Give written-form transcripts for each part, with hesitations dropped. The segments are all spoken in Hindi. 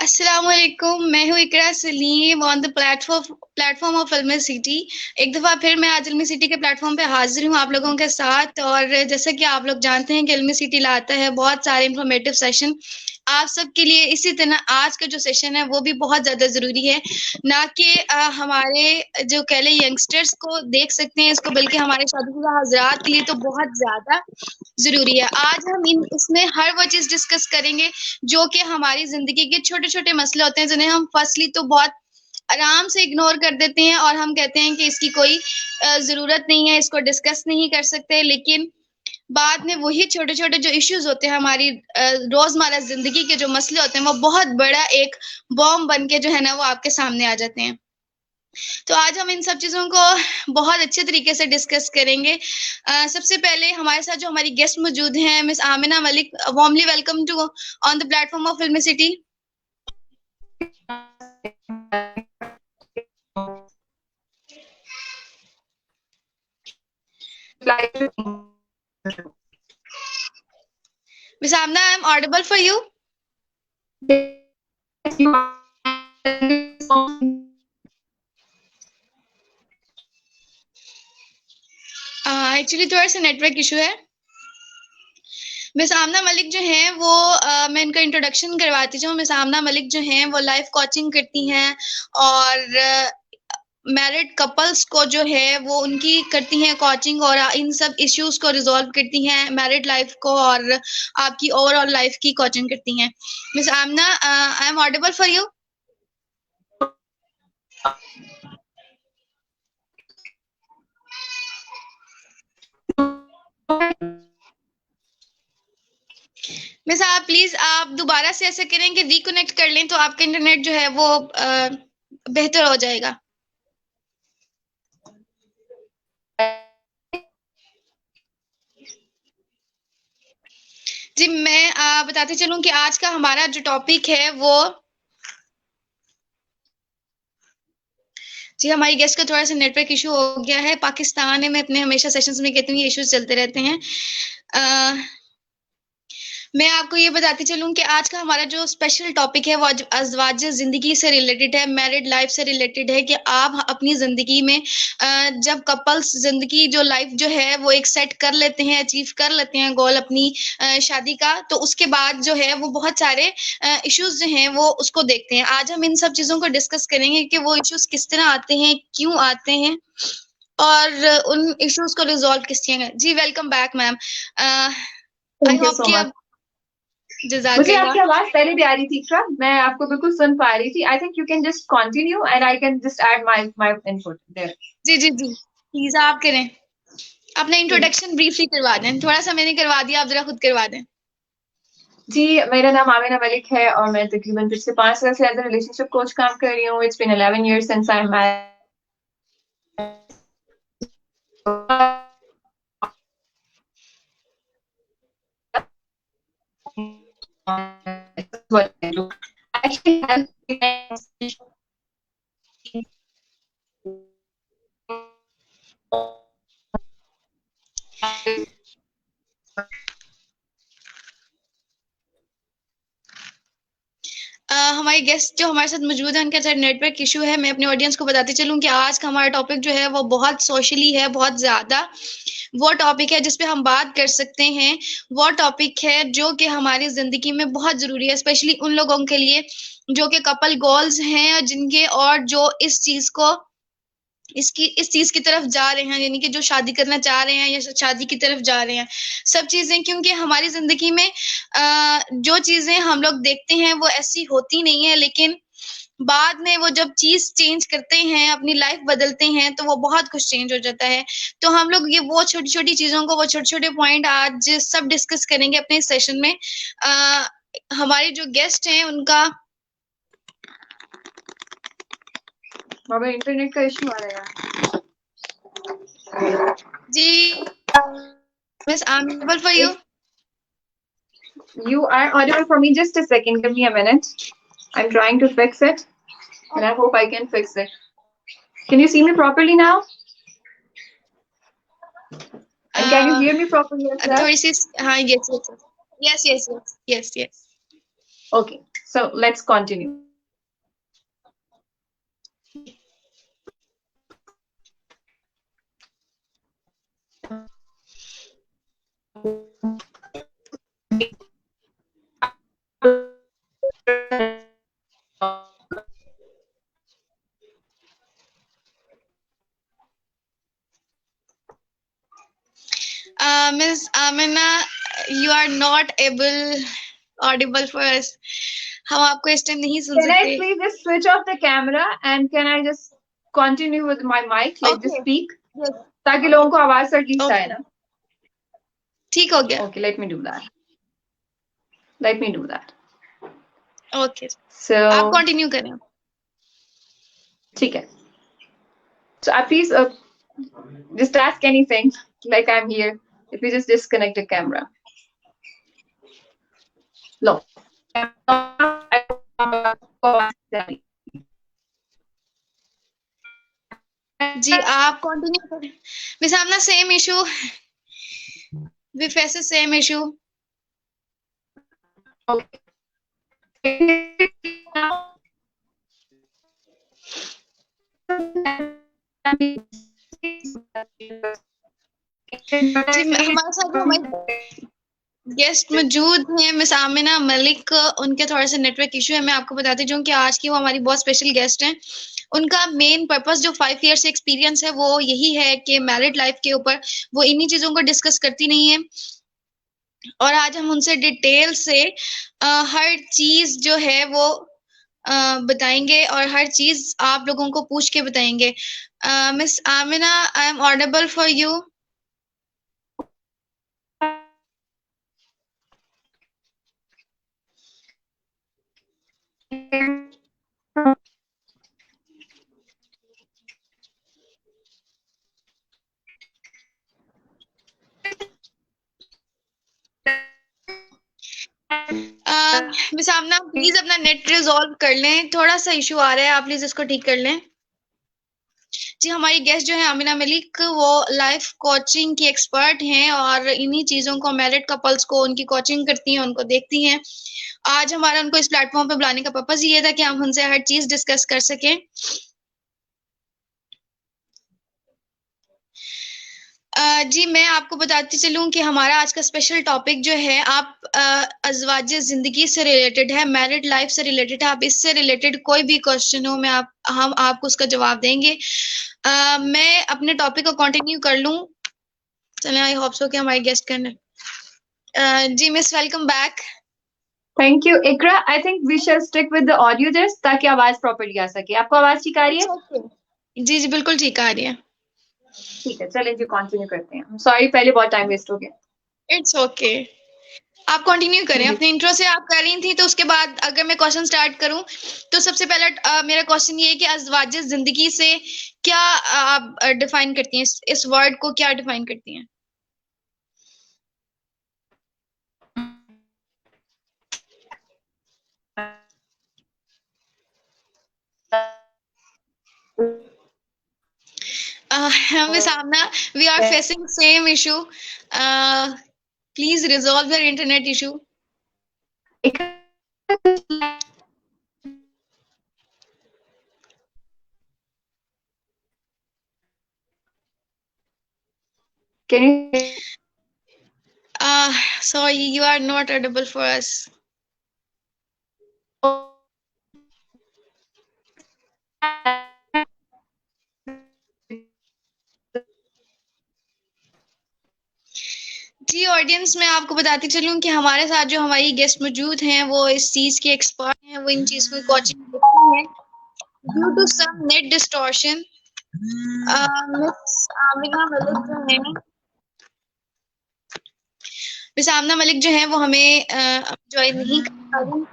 अस्सलामुअलैकुम, मैं हूँ Iqra Saleem on the platform of filmy city. एक दफ़ा फिर मैं आज फिल्मी सिटी के प्लेटफॉर्म पे हाजिर हूँ आप लोगों के साथ। और जैसा कि आप लोग जानते हैं कि फिल्मी सिटी लाता है बहुत सारे इंफॉर्मेटिव सेशन आप सबके लिए। इसी तरह आज का जो सेशन है वो भी बहुत ज़्यादा ज़रूरी है, ना कि हमारे जो कह लें यंगस्टर्स को देख सकते हैं इसको, बल्कि हमारे शादीशुदा हज़रात के लिए तो बहुत ज़्यादा ज़रूरी है। आज हम इसमें हर वो चीज़ डिस्कस करेंगे जो कि हमारी ज़िंदगी के छोटे-छोटे मसले होते हैं, जिन्हें हम फर्स्टली तो बहुत आराम से इग्नोर कर देते हैं और हम कहते हैं कि इसकी कोई ज़रूरत नहीं है, इसको डिस्कस नहीं कर सकते। लेकिन बाद में वही छोटे-छोटे जो इश्यूज़ होते हैं हमारी रोज़मर्रा ज़िंदगी के जो मसले होते हैं, वो बहुत बड़ा एक बॉम्ब बन के जो है ना वो आपके सामने आ जाते हैं। तो आज हम इन सब चीज़ों को बहुत अच्छे तरीके से डिस्कस करेंगे। सबसे पहले हमारे साथ जो हमारी गेस्ट मौजूद हैं, miss Amina Malik, warmly welcome to on the platform of filmy city. Miss Amna, I'm audible for you. Actually थोड़ा सा नेटवर्क इशू है। मिस आमना मलिक जो हैं वो मैं इनका इंट्रोडक्शन करवाती हूँ। मिस आमना मलिक जो हैं वो लाइफ कोचिंग करती हैं और मैरिड कपल्स को जो है वो उनकी करती हैं कोचिंग, और इन सब इश्यूज को रिजॉल्व करती हैं, मैरिड लाइफ को और आपकी ओवरऑल लाइफ की कोचिंग करती हैं। Miss Amna, I am audible for you? Miss आप प्लीज आप दोबारा से ऐसे करें कि रिकनेक्ट कर लें तो आपका इंटरनेट जो है वो बेहतर हो जाएगा। जी मैं बताते चलूं कि आज का हमारा जो टॉपिक है वो जी हमारी गेस्ट का थोड़ा सा नेटवर्क इशू हो गया है। पाकिस्तान में मैं अपने हमेशा सेशंस में कहती हूँ ये इश्यूज चलते रहते हैं। मैं आपको ये बताती चलूं कि आज का हमारा जो स्पेशल टॉपिक है वो अज़वाज ज़िंदगी से रिलेटेड है, मैरिड लाइफ से रिलेटेड है कि आप अपनी ज़िंदगी में जब कपल्स ज़िंदगी जो लाइफ जो है वो एक सेट कर लेते हैं, अचीव कर लेते हैं गोल अपनी शादी का, तो उसके बाद जो है वो बहुत सारे इश्यूज जो हैं वो उसको देखते हैं। आज हम इन सब चीज़ों को डिस्कस करेंगे कि वो इश्यूज किस तरह आते हैं, क्यों आते हैं और उन इश्यूज को रिजॉल्व किस तरह। जी welcome back ma'am. I hope कि अब मुझे आपकी आवाज पहले भी आ रही थी इकरा, मैं आपको बिल्कुल सुन पा रही थी। I think you can just continue and I can just add my input there. जी जी जी प्लीज आप करें, अपना इंट्रोडक्शन ब्रीफली करवा दें। थोड़ा सा मैंने करवा दिया, आप जरा खुद करवा दें। जी मेरा नाम आमिना मलिक है और मैं तकरीबन पिछले 5 साल से एज ए रिलेशनशिप कोच काम कर रही हूँ। It's been 11 years since I met what I do. Actually हमारे गेस्ट जो हमारे साथ मौजूद है उनके साथ नेटवर्क इशू है। मैं अपने ऑडियंस को बताती चलूं कि आज का हमारा टॉपिक जो है वो बहुत सोशली है, बहुत ज़्यादा वो टॉपिक है जिस पे हम बात कर सकते हैं। वो टॉपिक है जो कि हमारी ज़िंदगी में बहुत ज़रूरी है, स्पेशली उन लोगों के लिए जो कि कपल गोल्स हैं जिनके, और जो इस चीज की तरफ जा रहे हैं, यानी कि जो शादी करना चाह रहे हैं या शादी की तरफ जा रहे हैं। सब चीजें, क्योंकि हमारी जिंदगी में जो चीजें हम लोग देखते हैं वो ऐसी होती नहीं है, लेकिन बाद में वो जब चीज चेंज करते हैं, अपनी लाइफ बदलते हैं, तो वो बहुत कुछ चेंज हो जाता है। तो हम लोग ये वो छोटी छोटी चीजों को, वो छोटे छोटे पॉइंट आज सब डिस्कस करेंगे अपने सेशन में। हमारे जो गेस्ट हैं उनका बाबा इंटरनेट का इशू आ रहा है। जी miss audible for you. You are audible for me. Just a second. Give me a minute. I'm trying to fix it, and I hope I can fix it. Can you see me properly now? And can you hear me properly as well? थोड़ी सी हाँ, yes. Okay, so let's continue. Miss Amina, you are not audible for us. हम आपको इस टाइम नहीं सुन Can I सकते. please just switch off the camera and can I just continue with my mic, like just Okay. speak, Yes. ताकि लोगों को आवाज at least आए Okay. ना. ठीक हो गया. Okay, let me do that. Let me do that. Okay. So, आप कंटिन्यू करें. ठीक है. So, please just ask anything, like I'm here. If you just disconnect the camera. No. जी आप कंटिन्यू करें. Miss Amna same issue. We face the same issue. जी हमारे साथ जो हमारे गेस्ट मौजूद हैं मिस आमिना मलिक, उनके थोड़े से नेटवर्क इशू है. मैं आपको बताती हूँ कि आज की वो हमारी बहुत स्पेशल गेस्ट हैं. उनका मेन पर्पस जो 5 ईयर से एक्सपीरियंस है वो यही है कि मैरिड लाइफ के ऊपर वो इन्हीं चीजों को डिस्कस करती नहीं है. और आज हम उनसे डिटेल से हर चीज जो है वो बताएंगे और हर चीज आप लोगों को पूछ के बताएंगे. Miss Amina, I am audible for you. Miss Amna please अपना नेट रिजॉल्व कर लें. थोड़ा सा इशू आ रहा है, आप प्लीज इसको ठीक कर लें. जी हमारी गेस्ट जो है आमिना मलिक, वो लाइफ कोचिंग की एक्सपर्ट हैं और इन्हीं चीजों को, मैरिड कपल्स को उनकी कोचिंग करती हैं, उनको देखती हैं. आज हमारा उनको इस प्लेटफॉर्म पे बुलाने का पर्पस ये था कि हम उनसे हर चीज डिस्कस कर सकें. जी मैं आपको बताती चलूं कि हमारा आज का स्पेशल टॉपिक जो है आप अज़वाज जिंदगी से रिलेटेड है, मैरिड लाइफ से रिलेटेड है. आप इससे रिलेटेड कोई भी क्वेश्चन हो, हम आपको उसका जवाब देंगे. मैं अपने टॉपिक को कंटिन्यू कर लूं. चलें, आई होप सो कि हमारे गेस्ट करने. जी miss, welcome back. Thank you, Ikra. I think we shall stick with the audio just ताकि आवाज properly आ सके. आपको आवाज ठीक आ रही है? जी जी बिल्कुल ठीक आ रही है. ठीक है, चलें जी कंटिन्यू करते हैं. सॉरी पहले बहुत टाइम वेस्ट हो गया. It's okay. आप कंटिन्यू करें. अपने इंट्रो से आप कर रही थी, तो उसके बाद अगर मैं क्वेश्चन स्टार्ट करूं तो सबसे पहला मेरा क्वेश्चन ये है कि अज़वाज जिंदगी से क्या आप डिफाइन करती हैं, इस वर्ड को क्या डिफाइन करती हैं? Miss Amna, we are facing same issue. Please resolve your internet issue. Can you? Sorry, you are not audible for us. जी ऑडियंस, मैं आपको बताती चलूं कि हमारे साथ जो हमारी गेस्ट मौजूद हैं वो इस चीज के एक्सपर्ट हैं, वो इन चीज को कोचिंग देते हैं. Due to some net distortion miss Amina Malik जो है मिस आमिना मलिक जो है वो हमें ज्वाइन नहीं कर पा रही.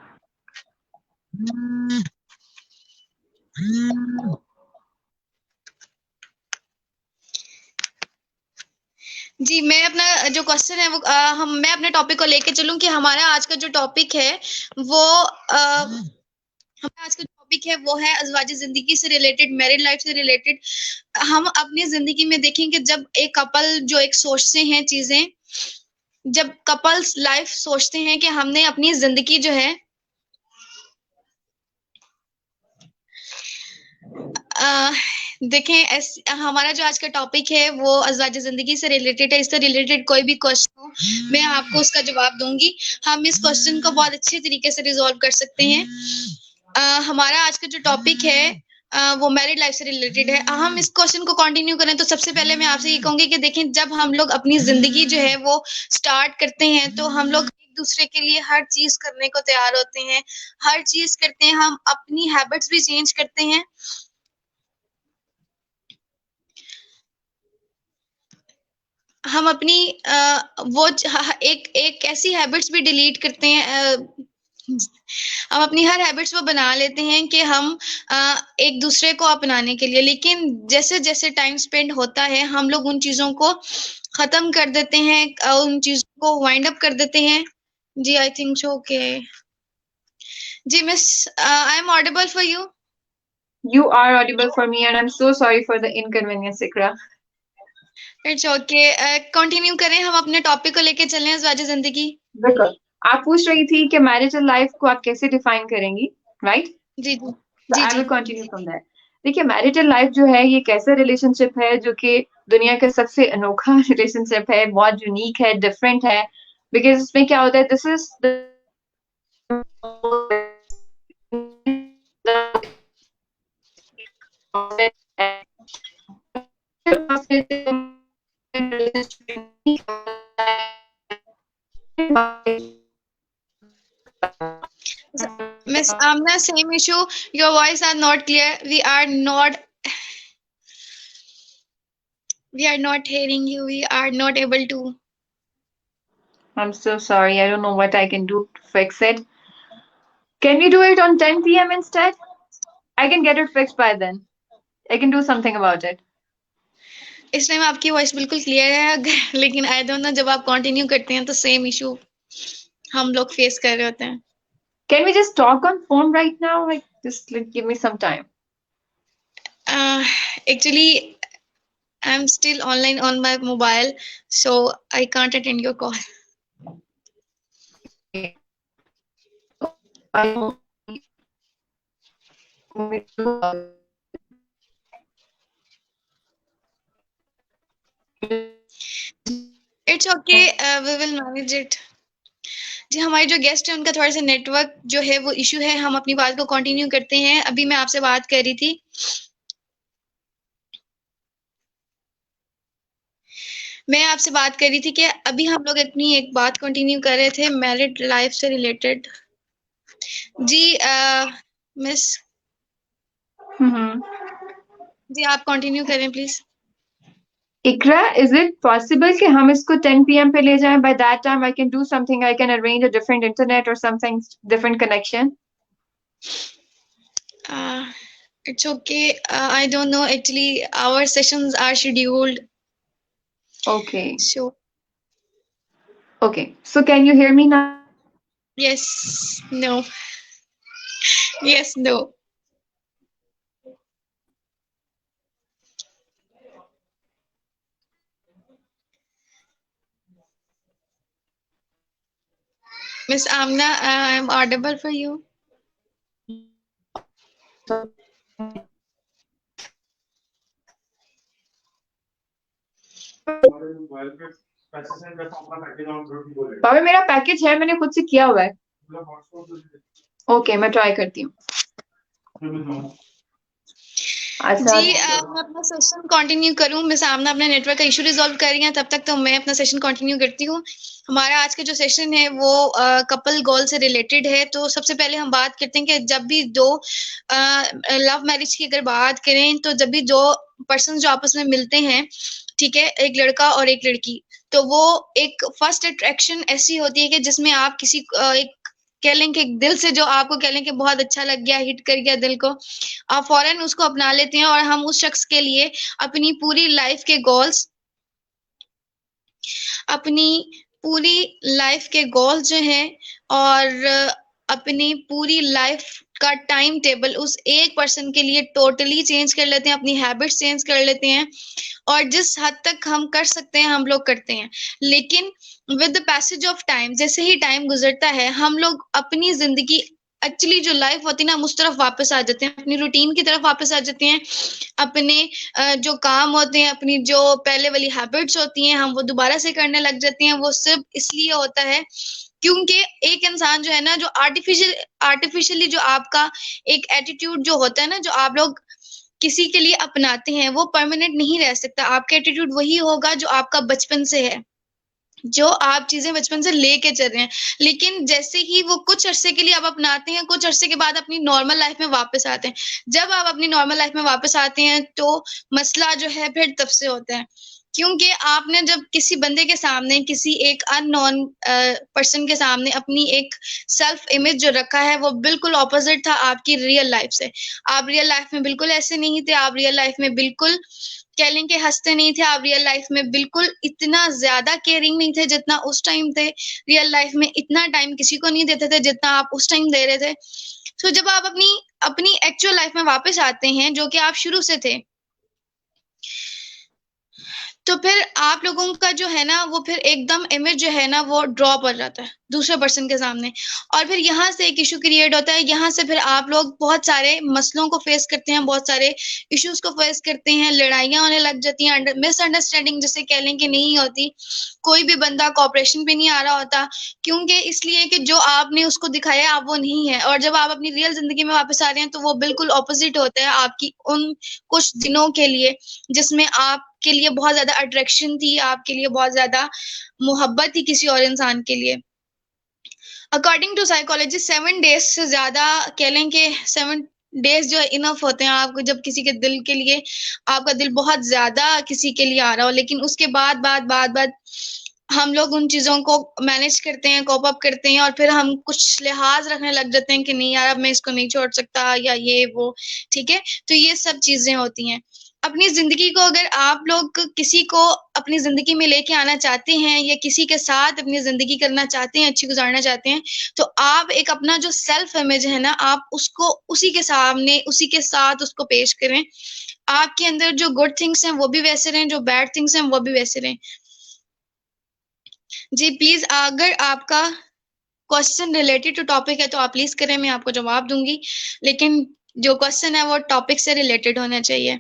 जी मैं अपना जो क्वेश्चन है वो मैं अपने टॉपिक को लेके चलूं कि हमारा आज का जो टॉपिक है वो हमारा आज का टॉपिक है वो है अज़वाज जिंदगी से रिलेटेड, मैरिड लाइफ से रिलेटेड. हम अपनी जिंदगी में देखेंगे जब एक कपल जो एक सोचते हैं चीजें, जब कपल्स लाइफ सोचते हैं कि हमने अपनी जिंदगी जो है देखें, हमारा जो आज का टॉपिक है वो अज़वाज ज़िंदगी से रिलेटेड है। इससे रिलेटेड कोई भी क्वेश्चन हो, मैं आपको उसका जवाब दूंगी। हम इस क्वेश्चन को बहुत अच्छे तरीके से रिजॉल्व कर सकते हैं। हमारा आज का जो टॉपिक है वो मैरिड लाइफ से रिलेटेड है। हम इस क्वेश्चन को कंटिन्यू करें तो सबसे पहले मैं आपसे ये कहूंगी कि देखें, जब हम लोग अपनी जिंदगी जो है वो स्टार्ट करते हैं तो हम लोग एक दूसरे के लिए हर चीज करने को तैयार होते हैं, हर चीज करते हैं, हम अपनी हैबिट्स भी चेंज करते हैं। हम अपनी एक एक ऐसी हैबिट्स भी डिलीट करते हैं, हम अपनी हर हैबिट्स वो बना लेते हैं कि हम एक दूसरे को अपनाने के लिए, लेकिन जैसे जैसे टाइम स्पेंड होता है हम लोग उन चीजों को खत्म कर देते हैं, उन चीजों को वाइंड अप कर देते हैं। जी आई थिंक सो ओके। जी miss, I am audible for you? You are audible for me, and I'm so sorry for the inconvenience, Ikra. It's okay. Continue करें, हम अपने टॉपिक को लेके चलें, अज़वाज ज़िंदगी। बिल्कुल। आप पूछ रही थी कि मैरिजल लाइफ को आप कैसे डिफाइन करेंगी, राइट? जी जी तो जी आई जी। Will continue from that. देखिए, मैरिजल लाइफ जो है ये एक ऐसा रिलेशनशिप है जो कि दुनिया का सबसे अनोखा रिलेशनशिप है, बहुत यूनिक है, डिफरेंट है। बिकॉज इसमें क्या होता है, this is Miss Amna, same issue. Your voice are not clear. We are not hearing you. We are not able to. I'm so sorry. I don't know what I can do to fix it. Can we do it on 10 p.m. instead? I can get it fixed by then. I can do something about it. इस टाइम आपकी वॉइस बिल्कुल क्लियर है, लेकिन आई डोंट नो, जब आप कंटिन्यू करते हैं तो सेम इशू हम लोग फेस कर रहे होते हैं। Can we just talk on phone right now? Like, just give me some time. Actually, I'm still online on my mobile, so I can't attend your call. It's okay, we will manage it. जी, हमारे जो गेस्ट है उनका थोड़ा सा नेटवर्क जो है वो इशू है। हम अपनी बात को कंटिन्यू करते हैं। अभी मैं आपसे बात कर रही थी, कि अभी हम लोग अपनी एक बात कंटिन्यू कर रहे थे मैरिड लाइफ से रिलेटेड। जी मिस, जी आप कंटिन्यू करें please. Ikra, is it possible कि हम इसको 10 p.m. पे ले जाएं? By that time, I can do something. I can arrange a different internet or something, different connection. It's okay. I don't know. Actually, our sessions are scheduled. Okay. So Okay. So can you hear me now? yes, no, yes, no. Miss Amna, I am audible for you. बाबा, मेरा पैकेज है, मैंने खुद से किया हुआ है। ओके, मैं ट्राई करती हूँ। अच्छा जी, मैं अपना सेशन कंटिन्यू करूं। मिस आमना अपना नेटवर्क का इशू रिजॉल्व कर रही हैं, तब तक तो मैं अपना सेशन कंटिन्यू करती हूँ। हमारा आज का जो सेशन है वो कपल गोल से रिलेटेड है। तो सबसे पहले हम बात करते हैं कि जब भी दो लव मैरिज की अगर बात करें तो जब भी दो पर्सन जो आपस में मिलते हैं, ठीक है, एक लड़का और एक लड़की, तो वो एक फर्स्ट अट्रैक्शन ऐसी होती है कि जिसमें आप किसी एक कह लें कि दिल से, जो आपको कह लें कि बहुत अच्छा लग गया, हिट कर गया दिल को, आप फौरन उसको अपना लेते हैं और हम उस शख्स के लिए अपनी पूरी लाइफ के गोल्स, अपनी पूरी लाइफ के गोल जो हैं और अपनी पूरी लाइफ का टाइम टेबल उस एक पर्सन के लिए टोटली चेंज कर लेते हैं, अपनी हैबिट्स चेंज कर लेते हैं और जिस हद तक हम कर सकते हैं हम लोग करते हैं। लेकिन with the passage of time, जैसे ही टाइम गुजरता है, हम लोग अपनी जिंदगी एक्चुअली जो लाइफ होती है ना हम उस तरफ वापस आ जाते हैं, अपनी रूटीन की तरफ वापस आ जाते हैं, अपने जो काम होते हैं, अपनी जो पहले वाली हैबिट्स होती हैं, हम वो दोबारा से करने लग जाते हैं। वो सिर्फ इसलिए होता है क्योंकि एक इंसान जो है ना, जो आर्टिफिशियली जो आपका एक एटीट्यूड जो होता है ना, जो आप लोग किसी के लिए अपनाते हैं, वो परमानेंट नहीं रह सकता। आपका एटीट्यूड वही होगा जो आपका बचपन से है, जो आप चीजें बचपन से लेके चल रहे हैं। लेकिन जैसे ही वो कुछ अरसे के लिए आप अपनाते हैं, कुछ अरसे के बाद अपनी नॉर्मल लाइफ में वापस आते हैं। जब आप अपनी नॉर्मल लाइफ में वापस आते हैं तो मसला जो है फिर तब से होता है, क्योंकि आपने जब किसी बंदे के सामने, किसी एक अननोन पर्सन के सामने अपनी एक सेल्फ इमेज जो रखा है, वो बिल्कुल ऑपोजिट था आपकी रियल लाइफ से। आप रियल लाइफ में बिल्कुल ऐसे नहीं थे, आप रियल लाइफ में बिल्कुल कह लें कि हंसते नहीं थे, आप रियल लाइफ में बिल्कुल इतना ज्यादा केयरिंग नहीं थे जितना उस टाइम थे, रियल लाइफ में इतना टाइम किसी को नहीं देते थे जितना आप उस टाइम दे रहे थे। सो जब आप अपनी अपनी एक्चुअल लाइफ में वापस आते हैं, जो कि आप शुरू से थे, तो फिर आप लोगों का जो है ना, वो फिर एकदम इमेज जो है ना वो ड्रॉप हो जाता है दूसरे पर्सन के सामने, और फिर यहाँ से एक इशू क्रिएट होता है। यहाँ से फिर आप लोग बहुत सारे मसलों को फेस करते हैं, बहुत सारे इश्यूज को फेस करते हैं, लड़ाइयाँ होने लग जाती हैं, मिसअंडरस्टैंडिंग जिसे कह लें कि नहीं होती, कोई भी बंदा कॉपरेशन पे नहीं आ रहा होता, क्योंकि इसलिए कि जो आपने उसको दिखाया आप वो नहीं है, और जब आप अपनी रियल जिंदगी में वापस आ रहे हैं तो वो बिल्कुल ऑपोजिट होता है आपकी उन कुछ दिनों के लिए जिसमें आपके लिए बहुत ज्यादा अट्रैक्शन थी, आपके लिए बहुत ज्यादा मोहब्बत थी किसी और इंसान के लिए। अकॉर्डिंग टू साइकोलॉजी 7 डेज से ज्यादा कह लें कि 7 डेज जो है इनफ होते हैं आपको, जब किसी के दिल के लिए, आपका दिल बहुत ज्यादा किसी के लिए आ रहा हो, लेकिन उसके बाद हम लोग उन चीजों को मैनेज करते हैं, कोप अप करते हैं, और फिर हम कुछ लिहाज रखने लग जाते हैं कि नहीं यार अब मैं इसको नहीं छोड़ सकता, या ये वो, ठीक है। तो ये सब चीजें होती हैं। अपनी जिंदगी को अगर आप लोग किसी को अपनी जिंदगी में लेके आना चाहते हैं, या किसी के साथ अपनी जिंदगी करना चाहते हैं, अच्छी गुजारना चाहते हैं, तो आप एक अपना जो सेल्फ इमेज है ना, आप उसको उसी के सामने, उसी के साथ उसको पेश करें। आपके अंदर जो गुड थिंग्स हैं वो भी वैसे रहें, जो बैड थिंग्स हैं वो भी वैसे रहें। जी प्लीज, अगर आपका क्वेश्चन रिलेटेड टू टॉपिक है तो आप प्लीज करें, मैं आपको जवाब दूंगी, लेकिन जो क्वेश्चन है वो टॉपिक से रिलेटेड होना चाहिए।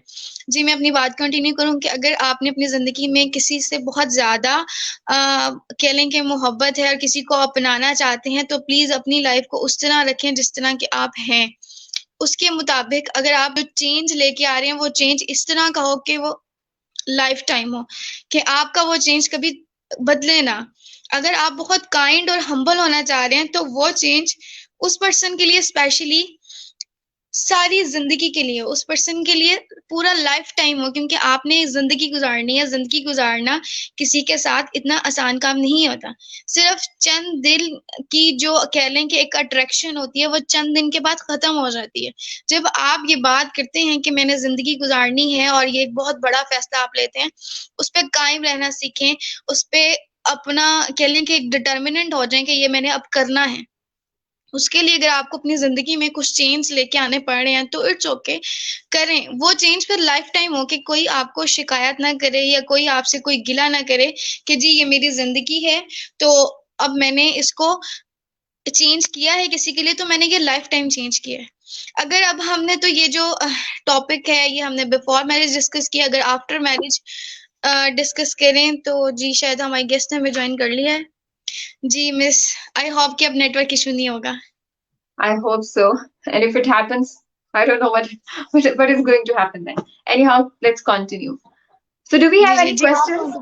जी मैं अपनी बात कंटिन्यू करूं कि अगर आपने अपनी जिंदगी में किसी से बहुत ज्यादा कह लें कि मोहब्बत है और किसी को अपनाना चाहते हैं, तो प्लीज अपनी लाइफ को उस तरह रखें जिस तरह के आप हैं, उसके मुताबिक। अगर आप जो चेंज लेके आ रहे हैं वो चेंज इस तरह का हो कि वो लाइफ टाइम हो, कि आपका वो चेंज कभी बदले ना। अगर आप बहुत काइंड और हम्बल होना चाह रहे हैं तो वो चेंज उस पर्सन के लिए स्पेशली सारी जिंदगी के लिए, उस पर्सन के लिए पूरा लाइफ टाइम हो, क्योंकि आपने जिंदगी गुजारनी है। जिंदगी गुजारना किसी के साथ इतना आसान काम नहीं होता। सिर्फ चंद दिल की जो कह लें कि एक अट्रैक्शन होती है, वो चंद दिन के बाद खत्म हो जाती है। जब आप ये बात करते हैं कि मैंने जिंदगी गुजारनी है, और ये एक बहुत बड़ा फैसला आप लेते हैं, उस पर कायम रहना सीखें, उस पर अपना कह लें कि एक डिटर्मिनेंट हो जाए कि ये मैंने अब करना है। उसके लिए अगर आपको अपनी जिंदगी में कुछ चेंज लेके आने पड़ रहे हैं तो इट्स ओके, करें वो चेंज। फिर लाइफ टाइम हो कि कोई आपको शिकायत ना करे, या कोई आपसे कोई गिला ना करे कि जी ये मेरी जिंदगी है, तो अब मैंने इसको चेंज किया है किसी के लिए, तो मैंने ये लाइफ टाइम चेंज किया है। अगर अब हमने तो ये जो टॉपिक है ये हमने बिफोर मैरिज डिस्कस किया, अगर आफ्टर मैरिज डिस्कस करें तो जी शायद हमारी गेस्ट ने हमें ज्वाइन कर लिया है। जी मिस, आई होप कि अब नेटवर्क इशू नहीं होगा। I hope so. And if it happens, I don't know what is going to happen then. Anyhow, let's continue. So, do we जी have जी any जी questions?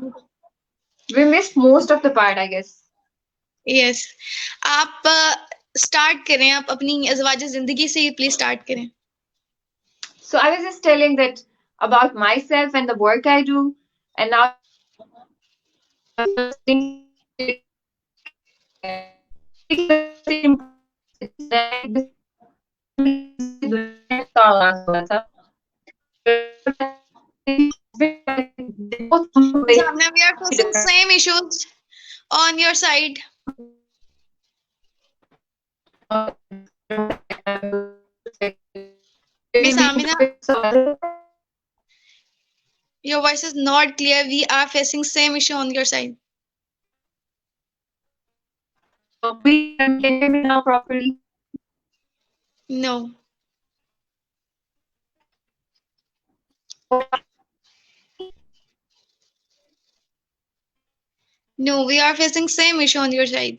We missed most of the part, I guess. Yes, आप स्टार्ट करें, आप अपनी अज़वाज जिंदगी से ही प्लीज स्टार्ट करें। So, I was just telling that about myself and the work I do, and now Jamna, we are facing same issues on your side. Miss Amina, your voice is not clear. We are facing same issue on your side. Can you hear me now properly? No. No, we are facing same issue on your side.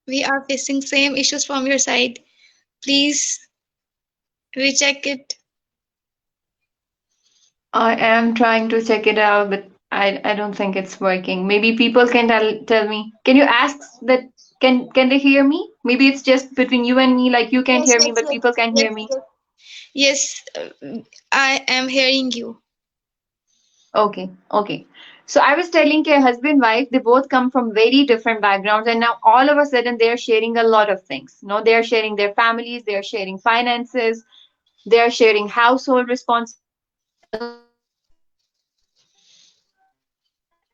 We are facing same issues from your side. Please recheck it. I am trying to check it out, but I don't think it's working. Maybe people can tell me. Can you ask that? Can they hear me? Maybe it's just between you and me, like you can't Yes, hear me, yes, but yes, people can yes, hear me. yes. Yes, I am hearing you. Okay, okay. So I was telling a husband wife, they both come from very different backgrounds, and now all of a sudden they are sharing a lot of things. You know, they are sharing their families, they are sharing finances, they are sharing household responsibilities, a lot of things. So I was telling that I don't think it's working.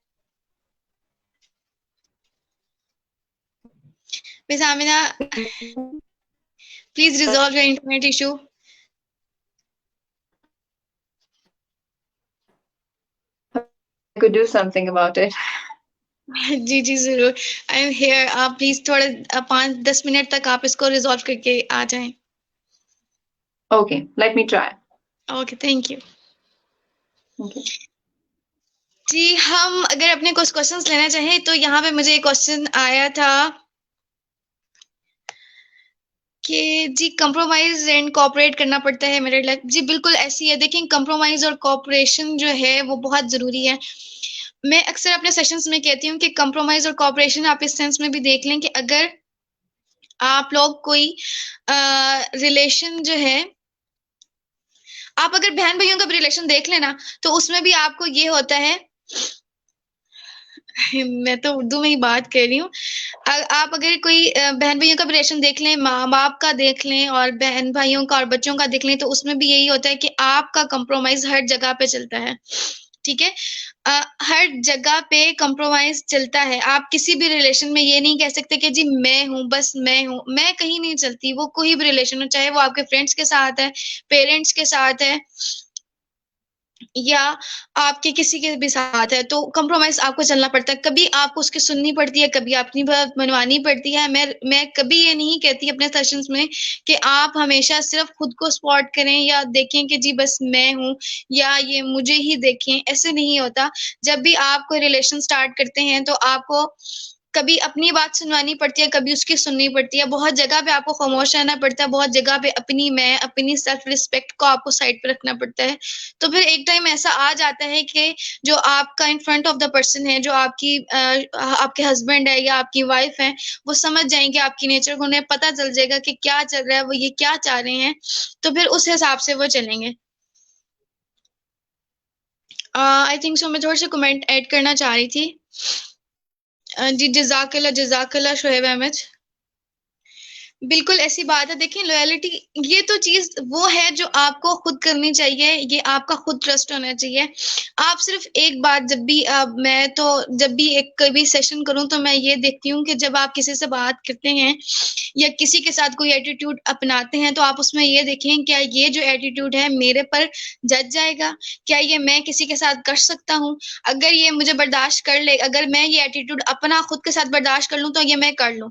So I was telling that I don't think it's working. Miss Amina, please resolve your internet issue. Okay, maybe I could do something about it. जी जी जरूर. I am here. आप प्लीज थोड़ा 5-10 मिनट तक आप इसको रिजॉल्व करके आ जाएं. Okay, let me try. Okay, thank you. Okay. जी, हम अगर अपने कुछ क्वेश्चंस लेना चाहें तो यहाँ पे मुझे एक क्वेश्चन आया था कि जी कंप्रोमाइज एंड कोऑपरेट करना पड़ता है मेरे लाइफ. जी बिल्कुल ऐसी है. देखिए कंप्रोमाइज और कोऑपरेशन जो है वो बहुत जरूरी है. मैं अक्सर अपने सेशंस में कहती हूँ कि कंप्रोमाइज और कोऑपरेशन आप इस सेंस में भी देख लें कि अगर आप लोग कोई रिलेशन जो है, आप अगर बहन भाइयों का भी रिलेशन देख लेना तो उसमें भी आपको ये होता है. मैं तो उर्दू में ही बात कर रही हूँ. आप अगर कोई बहन भाइयों का भी रिलेशन देख लें, माँ बाप का देख लें और बहन भाइयों का और बच्चों का देख लें तो उसमें भी यही होता है कि आपका कंप्रोमाइज हर जगह पे चलता है. ठीक है. हर जगह पे कंप्रोमाइज चलता है. आप किसी भी रिलेशन में ये नहीं कह सकते कि जी मैं हूँ, बस मैं हूँ. मैं कहीं नहीं चलती. वो कोई भी रिलेशन हो, चाहे वो आपके फ्रेंड्स के साथ है, पेरेंट्स के साथ है या आपके किसी के भी साथ है, तो कंप्रोमाइज आपको चलना पड़ता है. कभी आपको उसकी सुननी पड़ती है, कभी अपनी बात मनवानी पड़ती है. मैं कभी ये नहीं कहती अपने सेशंस में कि आप हमेशा सिर्फ खुद को स्पॉट करें या देखें कि जी बस मैं हूँ या ये मुझे ही देखें. ऐसे नहीं होता. जब भी आप कोई रिलेशन स्टार्ट करते हैं तो आपको कभी अपनी बात सुनवानी पड़ती है, कभी उसकी सुननी पड़ती है. बहुत जगह पे आपको खामोश रहना पड़ता है, बहुत जगह पे अपनी सेल्फ रिस्पेक्ट को आपको साइड पे रखना पड़ता है. तो फिर एक टाइम ऐसा आ जाता है कि जो आपका in front of the person है, जो आपके हस्बैंड है या आपकी वाइफ है, वो समझ जाएंगे आपकी नेचर को. उन्हें पता चल जाएगा कि क्या चल रहा है, वो ये क्या चाह रहे हैं. तो फिर उस हिसाब से वो चलेंगे. आई थिंक सो. मैं थोड़ा सा कमेंट ऐड करना चाह रही थी. जी जजाकल्ला शोएब अहमद. बिल्कुल ऐसी बात है. देखिए लॉयलिटी ये तो चीज वो है जो आपको खुद करनी चाहिए. ये आपका खुद ट्रस्ट होना चाहिए. आप सिर्फ एक बात, जब भी मैं तो जब भी एक कभी सेशन करूं तो मैं ये देखती हूँ कि जब आप किसी से बात करते हैं या किसी के साथ कोई एटीट्यूड अपनाते हैं तो आप उसमें ये देखें क्या ये जो एटीट्यूड है मेरे पर जज जाएगा, क्या ये मैं किसी के साथ कर सकता हूँ. अगर ये मुझे बर्दाश्त कर ले, अगर मैं ये एटीट्यूड अपना खुद के साथ बर्दाश्त कर लूं तो ये मैं कर लूं.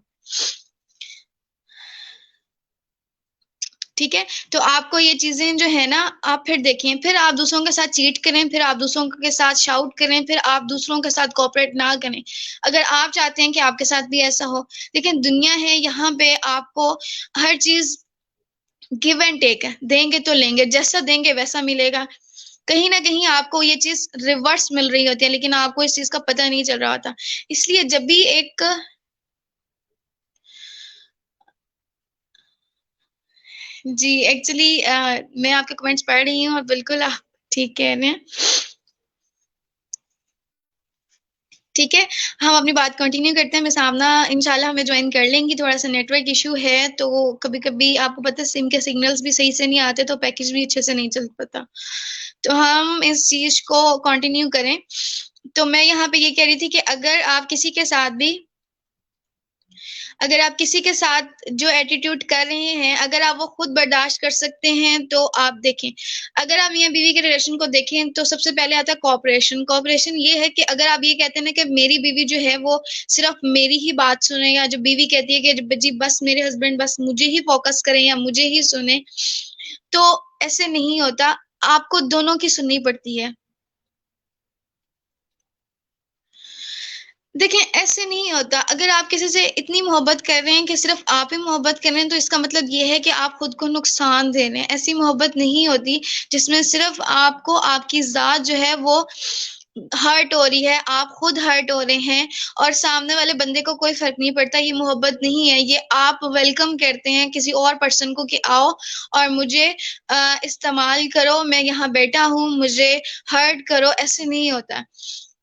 ठीक है. तो आपको ये चीजें जो है ना, आप फिर देखें. फिर आप दूसरों के साथ चीट करें, फिर आप दूसरों के साथ शाउट करें, फिर आप दूसरों के साथ कोऑपरेट ना करें. अगर आप चाहते हैं कि आपके साथ भी ऐसा हो, लेकिन दुनिया है यहाँ पे आपको हर चीज गिव एंड टेक है. देंगे तो लेंगे, जैसा देंगे वैसा मिलेगा. कहीं ना कहीं आपको ये चीज रिवर्स मिल रही होती है लेकिन आपको इस चीज का पता नहीं चल रहा होता. इसलिए जब भी एक जी एक्चुअली मैं आपके कमेंट्स पढ़ रही हूँ और बिल्कुल आप ठीक कह रहे हैं. ठीक है. हम अपनी बात कंटिन्यू करते हैं. मैं सामना इंशाल्लाह हमें ज्वाइन कर लेंगी. थोड़ा सा नेटवर्क इशू है तो कभी कभी आपको पता है सिम के सिग्नल्स भी सही से नहीं आते तो पैकेज भी अच्छे से नहीं चल पाता. तो हम इस चीज को कंटिन्यू करें. तो मैं यहाँ पे ये कह रही थी कि अगर आप किसी के साथ भी अगर आप किसी के साथ जो एटीट्यूड कर रहे हैं, अगर आप वो खुद बर्दाश्त कर सकते हैं तो आप देखें। अगर आप मियाँ बीवी के रिलेशन को देखें तो सबसे पहले आता है कोऑपरेशन। कोऑपरेशन ये है कि अगर आप ये कहते हैं ना कि मेरी बीवी जो है वो सिर्फ मेरी ही बात सुने, या जो बीवी कहती है कि जी बस मेरे हस्बैंड बस मुझे ही फोकस करें या मुझे ही सुने, तो ऐसे नहीं होता, आपको दोनों की सुननी पड़ती है। देखें, ऐसे नहीं होता। अगर आप किसी से इतनी मोहब्बत कर रहे हैं कि सिर्फ आप ही मोहब्बत कर रहे हैं, तो इसका मतलब ये है कि आप खुद को नुकसान दे रहे हैं। ऐसी मोहब्बत नहीं होती जिसमें सिर्फ आपको आपकी ज़ात जो है वो हर्ट हो रही है, आप खुद हर्ट हो रहे हैं और सामने वाले बंदे को कोई फ़र्क नहीं पड़ता। ये मोहब्बत नहीं है, ये आप वेलकम करते हैं किसी और पर्सन को कि आओ और मुझे इस्तेमाल करो, मैं यहाँ बैठा हूँ, मुझे हर्ट करो, ऐसे नहीं होता।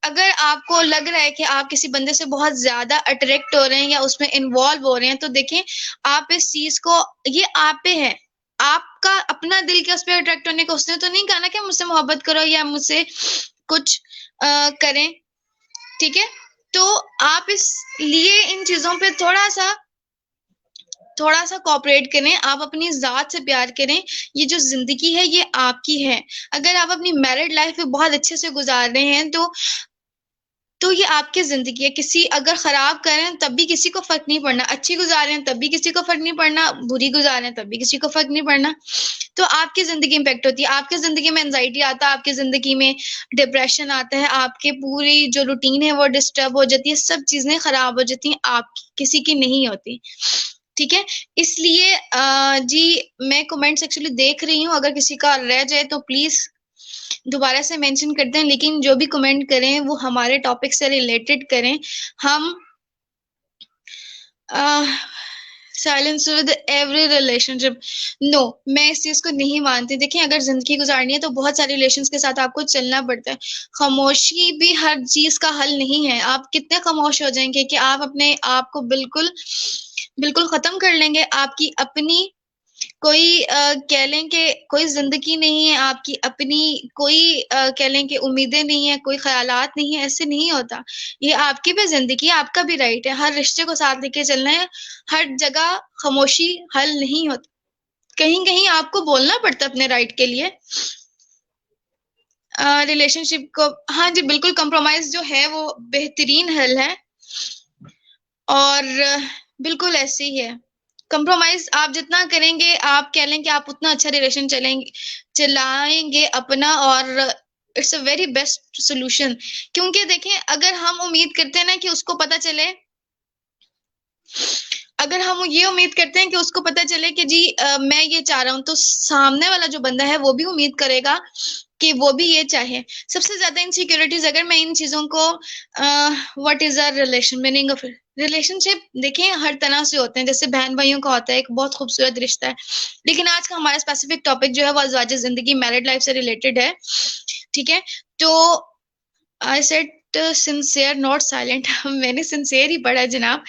अगर आपको लग रहा है कि आप किसी बंदे से बहुत ज्यादा अट्रैक्ट हो रहे हैं या उसमें इन्वॉल्व हो रहे हैं, तो देखें, आप इस चीज को, ये आप पे है, आपका अपना दिल के उस पर अट्रैक्ट होने का। उसने तो नहीं कहा ना कि मुझसे मोहब्बत करो या मुझसे कुछ करें, ठीक है? तो आप इस लिए इन चीजों पे थोड़ा सा कोऑपरेट करें। आप अपनी जात से प्यार करें। ये जो जिंदगी है ये आपकी है। अगर आप अपनी मैरिड लाइफ में बहुत अच्छे से गुजार रहे हैं तो ये आपकी जिंदगी है। किसी अगर खराब करें तब भी किसी को फर्क नहीं पड़ना, अच्छी गुजारें तब भी किसी को फर्क नहीं पड़ना, बुरी गुजारें तब भी किसी को फर्क नहीं पड़ना। तो आपकी जिंदगी इम्पेक्ट होती है, आपकी जिंदगी में एंजाइटी आता है, आपकी जिंदगी में डिप्रेशन आता है, आपके पूरी जो रूटीन है वो डिस्टर्ब हो जाती है, सब चीजें खराब हो जाती हैं, आपकी किसी की नहीं होती। ठीक है, इसलिए जी मैं कमेंट्स एक्चुअली देख रही हूँ, अगर किसी का रह जाए तो प्लीज दोबारा से मेंशन कर दें, लेकिन जो भी कमेंट करें वो हमारे टॉपिक से रिलेटेड करें। हम silence with every relationship, no, मैं इस चीज को नहीं मानती। देखिए, अगर जिंदगी गुजारनी है तो बहुत सारे रिलेशंस के साथ आपको चलना पड़ता है। खामोशी भी हर चीज का हल नहीं है। आप कितने खामोश हो जाएंगे कि आप अपने आप को बिल्कुल बिल्कुल खत्म कर लेंगे। आपकी अपनी कोई कह लें कि कोई जिंदगी नहीं है, आपकी अपनी कोई कह लें कि उम्मीदें नहीं है, कोई ख्यालात नहीं है, ऐसे नहीं होता। ये आपकी भी जिंदगी है, आपका भी राइट है, हर रिश्ते को साथ लेके चलना है। हर जगह खामोशी हल नहीं होता, कहीं कहीं आपको बोलना पड़ता है अपने राइट के लिए। रिलेशनशिप को, हाँ जी बिल्कुल, कंप्रोमाइज जो है वो बेहतरीन हल है और बिल्कुल ऐसे ही है। कंप्रोमाइज आप जितना करेंगे, आप कह लें कि आप उतना अच्छा रिलेशन चलाएंगे अपना, और it's a very best solution. क्योंकि देखें, अगर हम उम्मीद करते हैं ना कि उसको पता चले, अगर हम ये उम्मीद करते हैं कि उसको पता चले कि जी मैं ये चाह रहा हूँ, तो सामने वाला जो बंदा है वो भी उम्मीद करेगा कि वो भी ये चाहे। सबसे ज्यादा इनसिक्योरिटीज, अगर मैं इन चीजों को what is our relation, meaning of relationship, देखें हर तरह से होते हैं। जैसे बहन भाइयों का होता है, एक बहुत खूबसूरत रिश्ता है, लेकिन आज का हमारा स्पेसिफिक टॉपिक जो है वो अज़वाज जिंदगी, मैरिड लाइफ से रिलेटेड है। ठीक है, तो I said sincere not silent मैंने सिंसियर ही पढ़ा जनाब।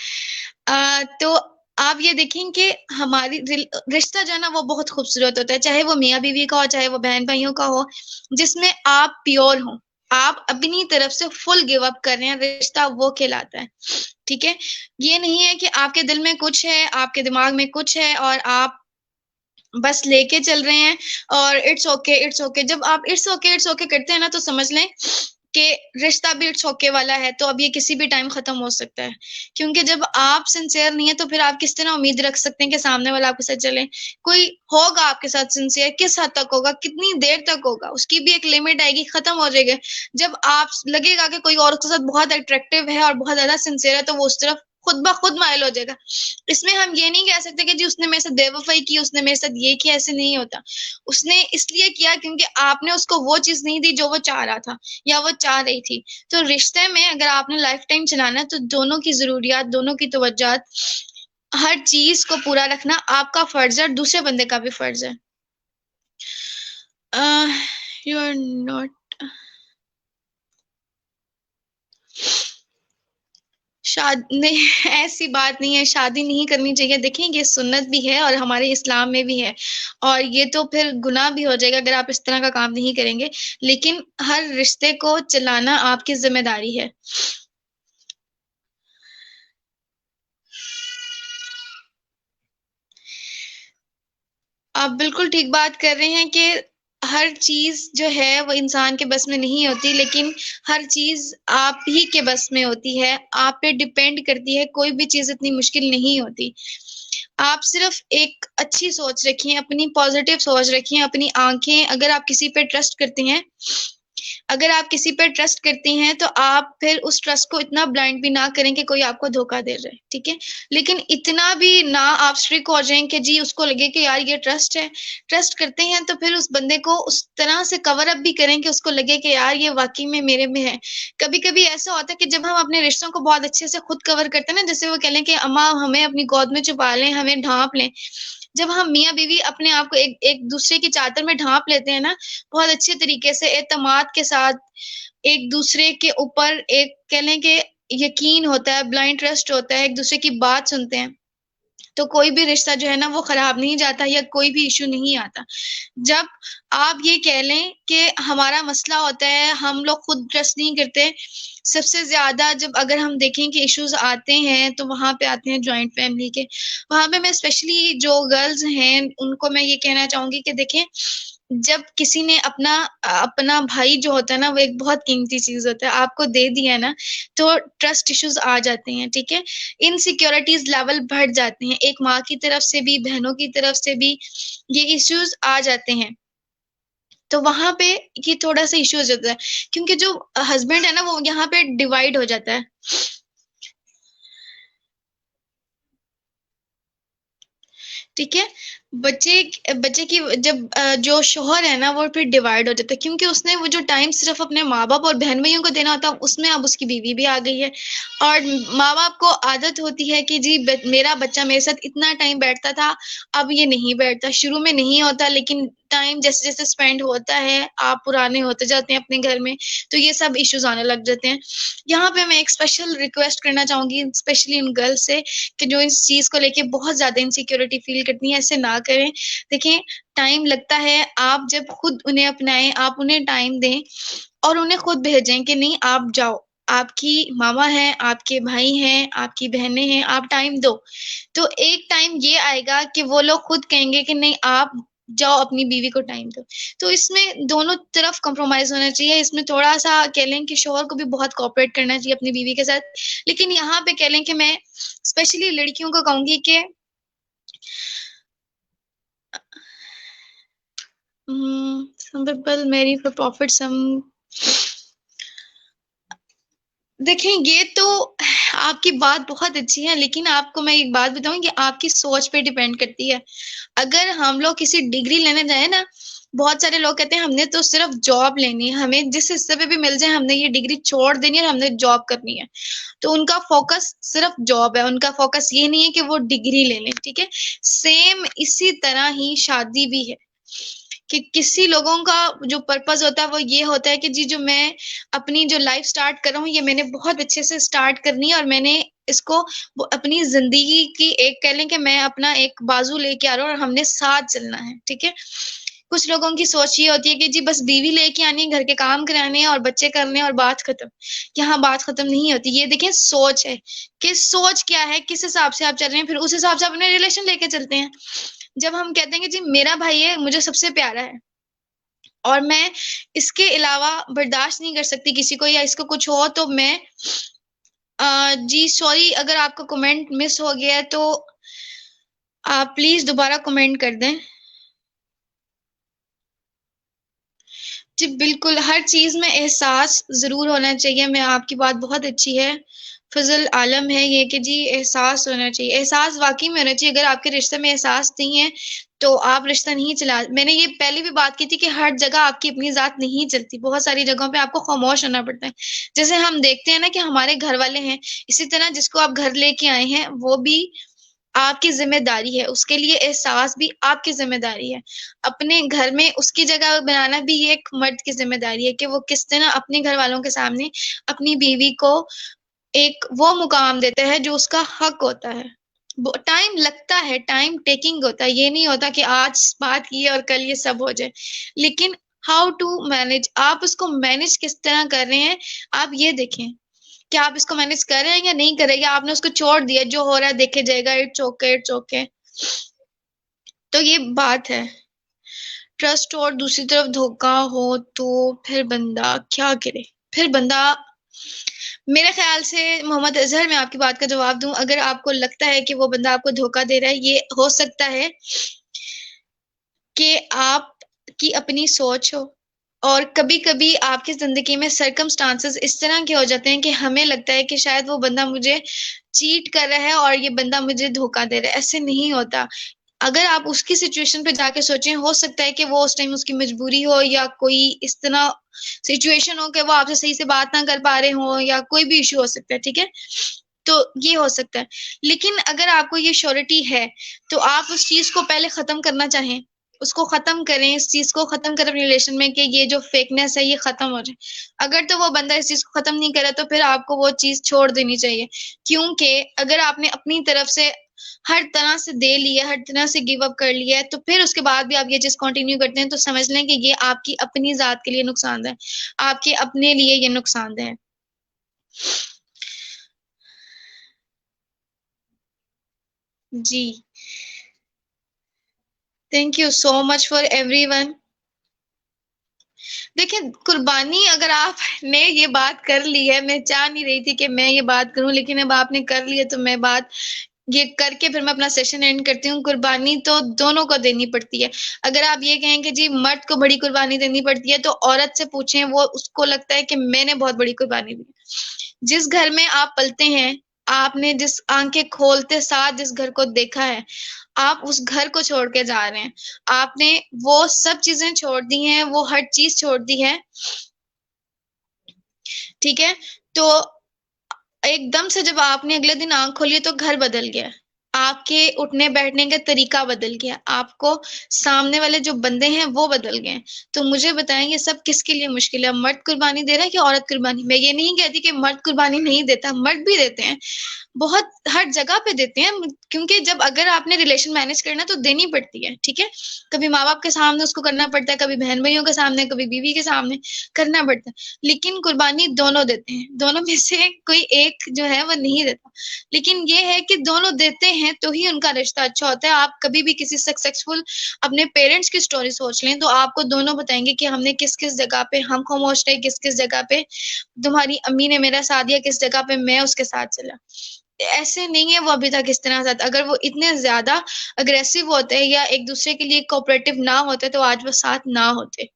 तो आप ये देखें कि हमारी रिश्ता जो है ना वो बहुत खूबसूरत होता है, चाहे वो मियाँ बीवी का हो, चाहे वो बहन भाइयों का हो, जिसमें आप प्योर हो, आप अपनी तरफ से फुल गिव अप कर रहे हैं, रिश्ता वो कहलाता है। ठीक है, ये नहीं है कि आपके दिल में कुछ है, आपके दिमाग में कुछ है और आप बस लेके चल रहे हैं और इट्स ओके इट्स ओके। जब आप इट्स ओके करते हैं ना, तो समझ लें कि रिश्ता भी इट्स ओके वाला है, तो अब ये किसी भी टाइम खत्म हो सकता है। क्योंकि जब आप सिंसियर नहीं है तो फिर आप किस तरह उम्मीद रख सकते हैं कि सामने वाला आपके साथ चले। कोई होगा आपके साथ सिंसियर, किस हद तक होगा, कितनी देर तक होगा, उसकी भी एक लिमिट आएगी, खत्म हो जाएगा। जब आप लगेगा कि कोई और उसके साथ बहुत अट्रैक्टिव है और बहुत ज्यादा सिंसियर है, तो वो उस तरफ खुद ब खुद माइल हो जाएगा। इसमें हम ये नहीं कह सकते कि जी उसने मेरे साथ बेवफाई की, उसने मेरे साथ ये किया, ऐसे नहीं होता। उसने इसलिए किया क्योंकि आपने उसको वो चीज नहीं दी जो वो चाह रहा था या वो चाह रही थी। तो रिश्ते में अगर आपने लाइफ टाइम चलाना है, तो दोनों की जरूरियात, दोनों की तवज्जुहात, हर चीज को पूरा रखना आपका फर्ज है और दूसरे बंदे का भी फर्ज है। यू आर नॉट, शादी नहीं ऐसी बात नहीं है, शादी नहीं करनी चाहिए। देखें, ये सुन्नत भी है और हमारे इस्लाम में भी है, और ये तो फिर गुनाह भी हो जाएगा अगर आप इस तरह का काम नहीं करेंगे। लेकिन हर रिश्ते को चलाना आपकी जिम्मेदारी है। आप बिल्कुल ठीक बात कर रहे हैं कि हर चीज जो है वो इंसान के बस में नहीं होती, लेकिन हर चीज आप ही के बस में होती है, आप पे डिपेंड करती है। कोई भी चीज इतनी मुश्किल नहीं होती। आप सिर्फ एक अच्छी सोच रखिए, अपनी पॉजिटिव सोच रखिए, अपनी आंखें, अगर आप किसी पे ट्रस्ट करती हैं, अगर आप किसी पे ट्रस्ट करती हैं तो आप फिर उस ट्रस्ट को इतना ब्लाइंड भी ना करें कि कोई आपको धोखा दे रहा है, ठीक है। लेकिन इतना भी ना आप स्ट्रिक्ट हो जाएं कि जी उसको लगे कि यार ये ट्रस्ट है। ट्रस्ट करते हैं तो फिर उस बंदे को उस तरह से कवर अप भी करें कि उसको लगे कि यार ये वाकई में मेरे में है। कभी कभी ऐसा होता है कि जब हम अपने रिश्तों को बहुत अच्छे से खुद कवर करते हैं ना, जैसे वो कह लें कि अम्मा हमें अपनी गोद में छुपा लें, हमें ढांप लें। जब हम मियाँ बीवी अपने आप को एक एक दूसरे की चादर में ढांप लेते हैं ना, बहुत अच्छे तरीके से एतमाद के साथ एक दूसरे के ऊपर, एक कह लें कि यकीन होता है, ब्लाइंड ट्रस्ट होता है, एक दूसरे की बात सुनते हैं, तो कोई भी रिश्ता जो है ना वो खराब नहीं जाता या कोई भी इशू नहीं आता। जब आप ये कह लें कि हमारा मसला होता है, हम लोग खुद ट्रस्ट नहीं करते, सबसे ज्यादा जब अगर हम देखें कि इश्यूज आते हैं तो वहां पे आते हैं जॉइंट फैमिली के। वहां पे मैं स्पेशली जो गर्ल्स हैं उनको मैं ये कहना चाहूंगी कि देखें, जब किसी ने अपना अपना भाई जो होता है ना वो एक बहुत कीमती चीज होता है, आपको दे दिया है ना, तो ट्रस्ट इश्यूज आ जाते हैं, ठीक है। इनसिक्योरिटीज लेवल बढ़ जाते हैं, एक माँ की तरफ से भी बहनों की तरफ से भी ये इश्यूज आ जाते हैं। तो वहां पे ये थोड़ा सा इश्यू हो जाता है, क्योंकि जो हस्बैंड है ना वो यहाँ पे डिवाइड हो जाता है, ठीक है। बच्चे बच्चे की जब जो शोहर है ना वो फिर डिवाइड हो जाता है, क्योंकि उसने वो जो टाइम सिर्फ अपने माँ बाप और बहन भाइयों को देना होता है उसमें अब उसकी बीवी भी आ गई है। और माँ बाप को आदत होती है कि जी मेरा बच्चा मेरे साथ इतना टाइम बैठता था, अब ये नहीं बैठता। शुरू में नहीं होता, लेकिन टाइम जैसे जैसे स्पेंड होता है, आप पुराने होते जाते हैं अपने घर में, तो ये सब इश्यूज आने लग जाते हैं। यहाँ पे मैं एक स्पेशल रिक्वेस्ट करना चाहूंगी, स्पेशली इन गर्ल्स से, कि जो इस चीज को लेके बहुत ज्यादा इनसिक्योरिटी फील करती हैं, ऐसे ना करें। देखें, टाइम लगता है, आप जब खुद उन्हें अपनाएं, आप उन्हें टाइम दें और उन्हें खुद भेजें कि नहीं आप जाओ, आपकी मामा है, आपके भाई हैं, आपकी बहनें हैं, आप टाइम दो। तो एक टाइम ये आएगा कि वो लोग खुद कहेंगे कि नहीं आप जाओ अपनी बीवी को टाइम दो। तो इसमें दोनों तरफ कंप्रोमाइज होना चाहिए, इसमें थोड़ा सा कह लें कि शोहर को भी बहुत कोऑपरेट करना चाहिए अपनी बीवी के साथ। लेकिन यहाँ पे कह लें कि मैं स्पेशली लड़कियों को कहूंगी कि some people marry for profit, some देखें, ये तो आपकी बात बहुत अच्छी है, लेकिन आपको मैं एक बात बताऊं कि आपकी सोच पे डिपेंड करती है। अगर हम लोग किसी डिग्री लेने जाए ना, बहुत सारे लोग कहते हैं हमने तो सिर्फ जॉब लेनी है, हमें जिस हिस्से पे भी मिल जाए हमने ये डिग्री छोड़ देनी है और हमने जॉब करनी है। तो उनका फोकस सिर्फ जॉब है, उनका फोकस ये नहीं है कि वो डिग्री ले लें, ठीक है। सेम इसी तरह ही शादी भी है, कि किसी लोगों का जो पर्पस होता है वो ये होता है कि जी जो मैं अपनी जो लाइफ स्टार्ट कर रहा हूँ ये मैंने बहुत अच्छे से स्टार्ट करनी है और मैंने इसको अपनी जिंदगी की एक कह लें कि मैं अपना एक बाजू लेके आ रहा हूँ और हमने साथ चलना है, ठीक है। कुछ लोगों की सोच ये होती है कि जी बस बीवी लेके आनी है, घर के काम कराने हैं और बच्चे करने हैं और बात खत्म। यहाँ बात खत्म नहीं होती, ये देखें सोच है कि सोच क्या है, किस हिसाब से आप चल रहे हैं, फिर उस हिसाब से अपने रिलेशन लेके चलते हैं। जब हम कहते हैं कि जी मेरा भाई है, मुझे सबसे प्यारा है और मैं इसके अलावा बर्दाश्त नहीं कर सकती किसी को, या इसको कुछ हो तो मैं जी सॉरी अगर आपका कमेंट मिस हो गया है तो आप प्लीज दोबारा कमेंट कर दें। जी बिल्कुल, हर चीज में एहसास जरूर होना चाहिए। मैं आपकी बात बहुत अच्छी है, फजल आलम है ये कि जी एहसास होना चाहिए, एहसास वाकई में होना चाहिए। अगर आपके रिश्ते में एहसास नहीं है तो आप रिश्ता नहीं चला। मैंने ये पहले भी बात की थी कि हर जगह आपकी अपनी जात नहीं चलती, बहुत सारी जगहों पे आपको खामोश होना पड़ता है। जैसे हम देखते हैं ना कि हमारे घर वाले हैं, इसी तरह जिसको आप घर लेके आए हैं वो भी आपकी जिम्मेदारी है, उसके लिए एहसास भी आपकी जिम्मेदारी है। अपने घर में उसकी जगह बनाना भी ये एक मर्द की जिम्मेदारी है कि वो किस तरह अपने घर वालों के सामने अपनी बीवी को एक वो मुकाम देता है जो उसका हक होता है। टाइम लगता है, टाइम टेकिंग होता है, ये नहीं होता कि आज बात की है और कल ये सब हो जाए। लेकिन हाउ टू मैनेज, आप उसको मैनेज किस तरह कर रहे हैं, आप ये देखें कि आप इसको मैनेज कर रहे हैं या नहीं कर रहे हैं। आपने उसको छोड़ दिया, जो हो रहा है देखे जाएगा, इट्स ओके इट्स ओके। तो ये बात है। ट्रस्ट और दूसरी तरफ धोखा हो तो फिर बंदा क्या करे? फिर बंदा, मेरे ख्याल से मोहम्मद अजहर, मैं आपकी बात का जवाब दूं, अगर आपको लगता है कि वो बंदा आपको धोखा दे रहा है, ये हो सकता है कि आपकी अपनी सोच हो, और कभी कभी आपकी जिंदगी में सर्कमस्टांसेस इस तरह के हो जाते हैं कि हमें लगता है कि शायद वो बंदा मुझे चीट कर रहा है और ये बंदा मुझे धोखा दे रहा है। ऐसे नहीं होता। अगर आप उसकी सिचुएशन पे जाके सोचें, हो सकता है कि वो उस टाइम उसकी मजबूरी हो, या कोई इस तरह सिचुएशन हो कि वो आपसे सही से बात ना कर पा रहे हो, या कोई भी इशू हो सकता है, ठीक है? तो ये हो सकता है। लेकिन अगर आपको ये श्योरिटी है, तो आप उस चीज को पहले खत्म करना चाहें, उसको खत्म करें, इस चीज को खत्म करें अपने रिलेशन में, कि ये जो फेकनेस है ये खत्म हो जाए। अगर तो वो बंदा इस चीज को खत्म नहीं करे, तो फिर आपको वो चीज छोड़ देनी चाहिए। क्योंकि अगर आपने अपनी तरफ से हर तरह से दे लिया, हर तरह से गिव अप कर लिया है, तो फिर उसके बाद भी आप ये चीज कंटिन्यू करते हैं, तो समझ लें कि ये आपकी अपनी जात के लिए नुकसानदेह है, आपके अपने लिए ये नुकसानदेह है। जी, thank you so much for everyone. देखिए, कुर्बानी अगर आपने ये बात कर ली है, मैं चाह नहीं रही थी कि मैं ये बात करूं, लेकिन अब आपने कर ली है, तो मैं बात ये करके फिर मैं अपना सेशन एंड करती हूँ। कुर्बानी तो दोनों को देनी पड़ती है। अगर आप ये कहें कि जी मर्द को बड़ी कुर्बानी देनी पड़ती है, तो औरत से पूछें, वो उसको लगता है कि मैंने बहुत बड़ी कुर्बानी दी। जिस घर में आप पलते हैं, आपने जिस आंखें खोलते साथ जिस घर को देखा है, आप उस घर को छोड़ के जा रहे हैं। आपने वो सब चीजें छोड़ दी हैं, वो हर चीज छोड़ दी है, ठीक है? तो एकदम से जब आपने अगले दिन आंख खोली, तो घर बदल गया, आपके उठने बैठने का तरीका बदल गया, आपको सामने वाले जो बंदे हैं वो बदल गए। तो मुझे बताएं, ये सब किसके लिए मुश्किल है? मर्द कुर्बानी दे रहा है कि औरत कुर्बानी? मैं ये नहीं कहती कि मर्द कुर्बानी नहीं देता, मर्द भी देते हैं, बहुत हर जगह पे देते हैं। क्योंकि जब अगर आपने रिलेशन मैनेज करना, तो देनी पड़ती है, ठीक है? कभी माँ बाप के सामने उसको करना पड़ता है, कभी बहन भाइयों के सामने, कभी बीवी के सामने करना पड़ता है। लेकिन कुर्बानी दोनों देते हैं, दोनों में से कोई एक जो है वो नहीं देता। लेकिन ये है कि दोनों देते हैं तो ही उनका रिश्ता अच्छा होता है। आप कभी भी किसी सक्सेसफुल अपने पेरेंट्स की स्टोरी सोच लें, तो आपको दोनों बताएंगे कि हमने किस किस जगह पे हम खामोश रहे, किस किस जगह पे तुम्हारी अम्मी ने मेरा साथ दिया, किस जगह पे मैं उसके साथ चला। ऐसे नहीं है वो अभी तक इस तरह साथ, अगर वो इतने ज्यादा अग्रेसिव होते या एक दूसरे के लिए कोऑपरेटिव ना होते, तो आज वो साथ ना होते।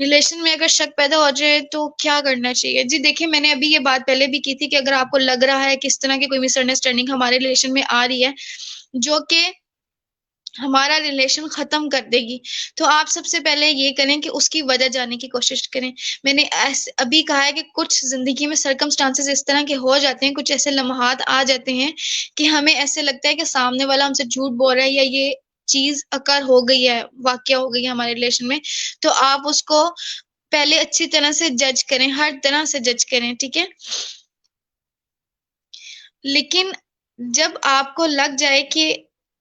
रिलेशन में अगर शक पैदा हो जाए, तो क्या करना चाहिए? जी देखिए, मैंने अभी ये बात पहले भी की थी कि अगर आपको लग रहा है कि इस तरह की कोई मिसअंडरस्टैंडिंग हमारे रिलेशन में आ रही है, जो कि हमारा रिलेशन खत्म कर देगी, तो आप सबसे पहले ये करें कि उसकी वजह जानने की कोशिश करें। मैंने ऐसे अभी कहा है कि कुछ जिंदगी में सर्कमस्टांसेस इस तरह के हो जाते हैं, कुछ ऐसे लम्हात आ जाते हैं कि हमें ऐसे लगता है कि सामने वाला हमसे झूठ बोल रहा है, या ये चीज अकर हो गई है, वाकया हो गई है हमारे रिलेशन में। तो आप उसको पहले अच्छी तरह से जज करें, हर तरह से जज करें, ठीक है? लेकिन जब आपको लग जाए कि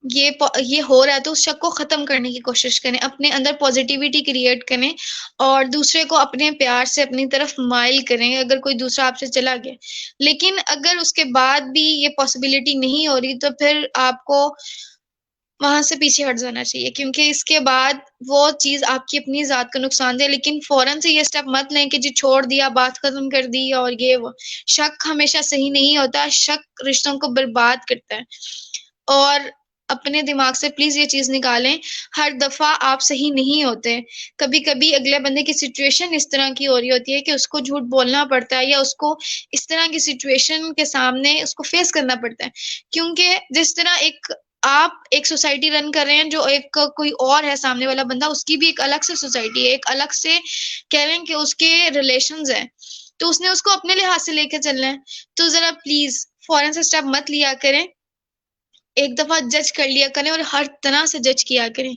ये हो रहा है, तो उस शक को खत्म करने की कोशिश करें, अपने अंदर पॉजिटिविटी क्रिएट करें, और दूसरे को अपने प्यार से अपनी तरफ माइल करें अगर कोई दूसरा आपसे चला गया। लेकिन अगर उसके बाद भी ये पॉसिबिलिटी नहीं हो रही, तो फिर आपको वहां से पीछे हट जाना चाहिए, क्योंकि इसके बाद वो चीज आपकी अपनी जात को नुकसान दे। लेकिन फौरन से ये स्टेप मत लें कि जी छोड़ दिया, बात खत्म कर दी, और ये वो। शक हमेशा सही नहीं होता, शक रिश्तों को बर्बाद करता है। और अपने दिमाग से प्लीज ये चीज निकालें, हर दफा आप सही नहीं होते। कभी कभी अगले बंदे की सिचुएशन इस तरह की हो रही होती है कि उसको झूठ बोलना पड़ता है, या उसको इस तरह की सिचुएशन के सामने उसको फेस करना पड़ता है। क्योंकि जिस तरह आप एक सोसाइटी रन कर रहे हैं, जो एक कोई और है सामने वाला बंदा, उसकी भी एक अलग से सोसाइटी है, एक अलग से कह रहे हैं कि उसके रिलेशंस हैं, तो उसने उसको अपने लिहाज से लेके चलना है। तो जरा प्लीज फौरन से स्टेप मत लिया करें, एक दफा जज कर लिया करें, और हर तरह से जज किया करें,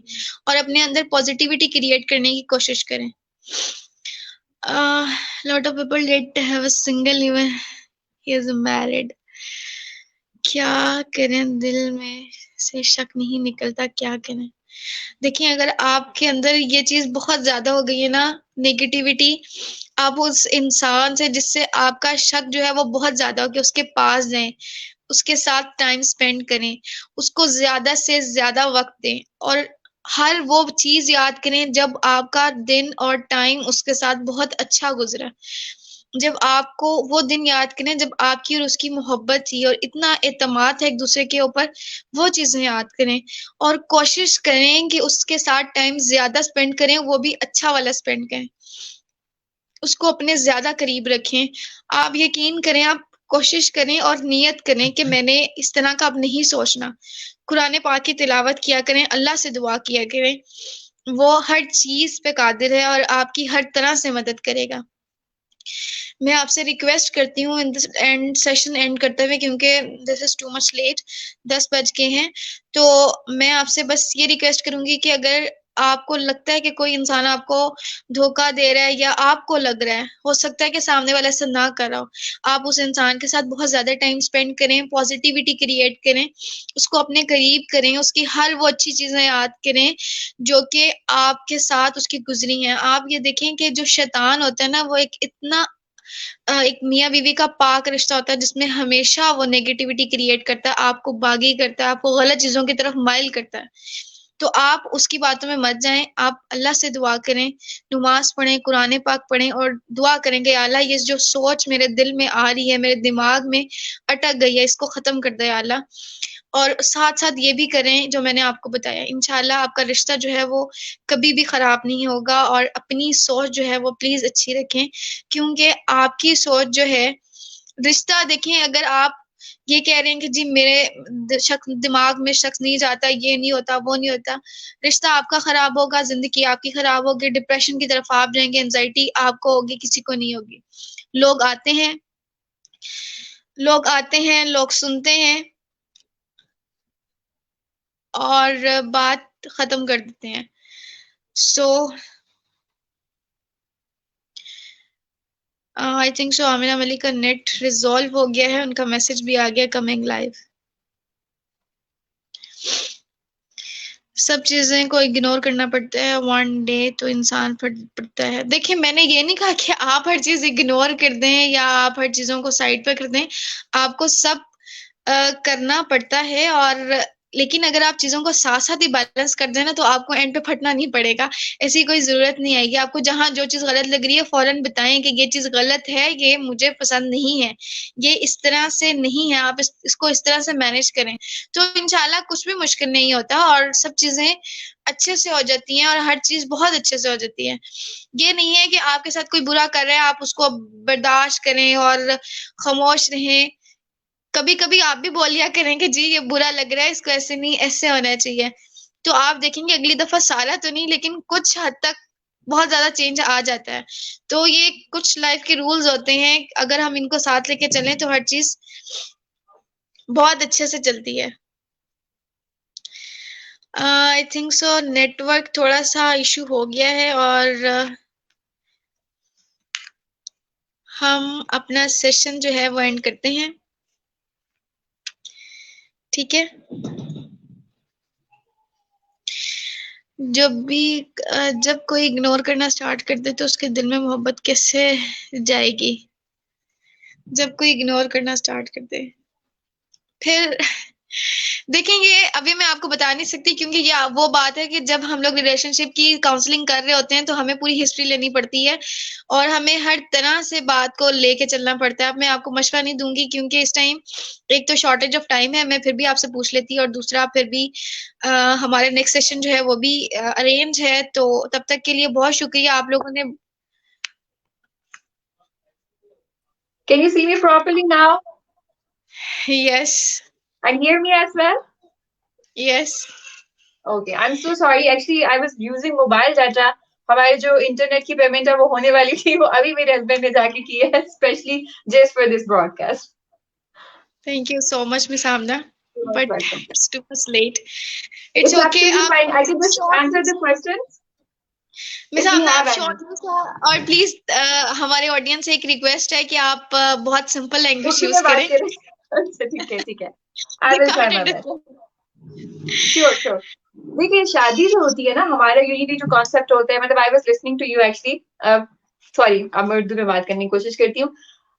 और अपने अंदर पॉजिटिविटी क्रिएट करने की कोशिश करें। Lot of people that have a single, even he is married. क्या करें? दिल में से शक नहीं निकलता, क्या करें? देखिए, अगर आपके अंदर ये चीज बहुत ज्यादा हो गई है ना, नेगेटिविटी, आप उस इंसान से जिससे आपका शक जो है वो बहुत ज्यादा हो गया, उसके पास जाएं, उसके साथ टाइम स्पेंड करें, उसको ज्यादा से ज्यादा वक्त दें, और हर वो चीज याद करें जब आपका दिन और टाइम उसके साथ बहुत अच्छा गुजरा। जब आपको वो दिन याद करें जब आपकी और उसकी मोहब्बत थी और इतना एतमाद है एक दूसरे के ऊपर, वो चीजें याद करें। और कोशिश करें कि उसके साथ टाइम ज्यादा स्पेंड करें, वो भी अच्छा वाला स्पेंड करें, उसको अपने ज्यादा करीब रखें। आप यकीन करें, आप कोशिश करें और नियत करें कि मैंने इस तरह का अब नहीं सोचना। कुरान पाक की तिलावत किया करें, अल्लाह से दुआ किया करें, वो हर चीज पे कादिर है और आपकी हर तरह से मदद करेगा। मैं आपसे रिक्वेस्ट करती हूँ इन दिस एंड सेशन एंड करते हुए, क्योंकि this is too much late, 10 बज गए हैं। तो मैं आपसे बस ये रिक्वेस्ट करूंगी कि अगर आपको लगता है कि कोई इंसान आपको धोखा दे रहा है या आपको लग रहा है, हो सकता है कि सामने वाला ऐसा ना कर रहा हो, आप उस इंसान के साथ बहुत ज्यादा टाइम स्पेंड करें, पॉजिटिविटी क्रिएट करें, उसको अपने करीब करें, उसकी हर वो अच्छी चीजें याद करें जो कि आपके साथ उसकी गुजरी हैं। आप ये देखें कि जो शैतान होता है ना, वो एक इतना एक मियाँ बीवी का पाक रिश्ता होता है जिसमें हमेशा वो नेगेटिविटी क्रिएट करता है, आपको बागी करता है, आपको गलत चीजों की तरफ माइल करता है। तो आप उसकी बातों में मत जाएं, आप अल्लाह से दुआ करें, नमाज पढ़ें, कुरान पाक पढ़ें और दुआ करेंगे, या अल्लाह ये जो सोच मेरे दिल में आ रही है, मेरे दिमाग में अटक गई है, इसको खत्म कर दे या अल्लाह। और साथ साथ ये भी करें जो मैंने आपको बताया, इंशाल्लाह आपका रिश्ता जो है वो कभी भी खराब नहीं होगा। और अपनी सोच जो है वो प्लीज अच्छी रखें, क्योंकि आपकी सोच जो है, रिश्ता देखें, अगर आप ये कह रहे हैं कि जी मेरे शख्स दिमाग में शख्स नहीं जाता, ये नहीं होता, वो नहीं होता, रिश्ता आपका खराब होगा, जिंदगी आपकी खराब होगी, डिप्रेशन की तरफ आप जाएंगे, एंजाइटी आपको होगी, किसी को नहीं होगी। लोग आते हैं, लोग आते हैं, लोग सुनते हैं और बात खत्म कर देते हैं। So I think so Amina Malik का नेट रिजॉल्व हो गया है, उनका मैसेज भी आ गया कमिंग लाइव। सब चीजें को इग्नोर करना पड़ता है, वन डे तो इंसान पड़ता है। देखिए मैंने ये नहीं कहा कि आप हर चीज इग्नोर कर दें या आप हर चीजों को साइड पे कर दें, आपको सब करना पड़ता है। और लेकिन अगर आप चीजों को साथ साथ ही बैलेंस कर दें ना, तो आपको एंड पे फटना नहीं पड़ेगा, ऐसी कोई जरूरत नहीं आएगी आपको। जहां जो चीज गलत लग रही है फौरन बताएं कि ये चीज गलत है, ये मुझे पसंद नहीं है, ये इस तरह से नहीं है, आप इसको इस तरह से मैनेज करें, तो इंशाल्लाह कुछ भी मुश्किल नहीं होता और सब चीजें अच्छे से हो जाती हैं और हर चीज बहुत अच्छे से हो जाती है। ये नहीं है कि आपके साथ कोई बुरा कर रहा है आप उसको बर्दाश्त करें और खामोश रहें। कभी कभी आप भी बोल लिया करें कि जी ये बुरा लग रहा है, इसको ऐसे नहीं ऐसे होना चाहिए, तो आप देखेंगे अगली दफा सारा तो नहीं लेकिन कुछ हद तक बहुत ज्यादा चेंज आ जाता है। तो ये कुछ लाइफ के रूल्स होते हैं, अगर हम इनको साथ लेके चलें तो हर चीज बहुत अच्छे से चलती है। आई थिंक सो नेटवर्क थोड़ा सा इशू हो गया है और हम अपना सेशन जो है वो एंड करते हैं, ठीक है। जब कोई इग्नोर करना स्टार्ट कर दे तो उसके दिल में मोहब्बत कैसे जाएगी। जब कोई इग्नोर करना स्टार्ट कर दे फिर देखेंगे, अभी मैं आपको बता नहीं सकती क्योंकि ये वो बात है कि जब हम लोग रिलेशनशिप की काउंसलिंग कर रहे होते हैं तो हमें पूरी हिस्ट्री लेनी पड़ती है और हमें हर तरह से बात को लेके चलना पड़ता है। अब मैं आपको मशवरा नहीं दूंगी क्योंकि इस टाइम एक तो शॉर्टेज ऑफ टाइम है, मैं फिर भी आपसे पूछ लेती, और दूसरा फिर भी हमारे नेक्स्ट सेशन जो है वो भी अरेंज है। तो तब तक के लिए बहुत शुक्रिया आप लोगों ने। Can you see me properly now yes and hear me as well? Yes Okay, I'm so sorry. Actually, I was using mobile data. हमारे जो इंटरनेट की पेमेंट है वो होने वाली थी, वो अभी मेरे हस्बैंड ने जाके की है, specially just for this broadcast. Thank you so much miss Amna, Most but welcome. it's too much late. It's It's okay. absolutely आप fine. I can just short answer the questions miss if we आमना, आप have any. शॉर्ट में और प्लीज हमारे ऑडियंस से एक रिक्वेस्ट है कि आप बहुत सिंपल लैंग्वेज उर्दू यूज में बात करें। करें। अच्छा ठीक है ठीक है। I They will try can't my best. understand. Sure sure. देखिए शादी जो होती है ना, हमारा यूजुअली जो कॉन्सेप्ट होता है, मतलब I was listening to you actually, sorry अब मैं उर्दू में बात करने की कोशिश करती हूँ।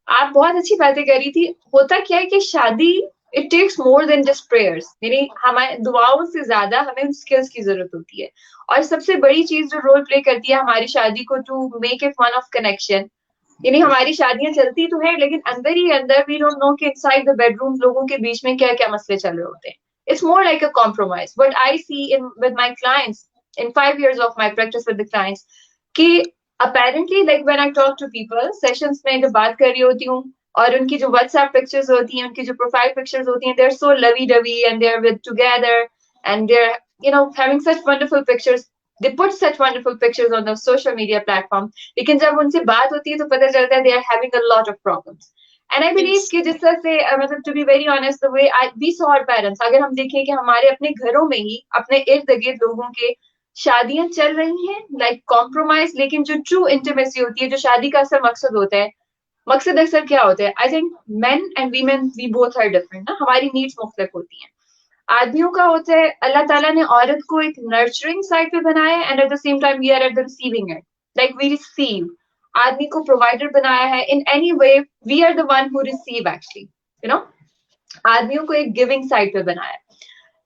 आप बहुत अच्छी बातें कर रही थी। होता क्या है कि शादी it takes more than just prayers, यानी हमारे दुआओं से ज्यादा हमें उन स्किल्स की जरूरत होती है। और सबसे बड़ी चीज जो रोल प्ले करती है हमारी शादी को to make it one of connection, यानी हमारी शादियां चलती तो है लेकिन अंदर ही अंदर वी डोंट नो कि इनसाइड द बेडरूम लोगों के बीच में क्या क्या मसले चल रहे होते हैं। It's more like a compromise what I see in with my clients in 5 years of my practice with the clients, कि apparently like when I talk to people sessions में जब बात कर रही होती हूँ और उनकी जो व्हाट्सएप पिक्चर्स होती हैं, उनकी जो प्रोफाइल पिक्चर्स होती हैं, they are so lovey dovey and they are with together and they are having such wonderful pictures, they put such wonderful pictures on the social media platform. लेकिन जब उनसे बात होती है तो पता चलता है they are having a lot of problems. And I believe Yes. कि जिस तरह से मतलब to be very honest the way I we saw our parents, अगर हम देखें कि हमारे अपने घरों में ही अपने इर्द गिर्द लोगों के शादियां चल रही हैं लाइक कॉम्प्रोमाइज, लेकिन जो ट्रू इंटीमेसी होती है, जो शादी का असल मकसद होता है, मकसद अक्सर क्या होता है, I think men and women we both are different ना, हमारी नीड्स मुख्तलिफ होती हैं। आदमियों का होता है अल्लाह ताला ने औरत को एक नर्चरिंग साइड पे बनाया है and at the same time we are at the receiving end, like we receive, आदमी को प्रोवाइडर बनाया है in any way, we are the one who receive actually, आदमियों को एक गिविंग साइड पे बनाया है।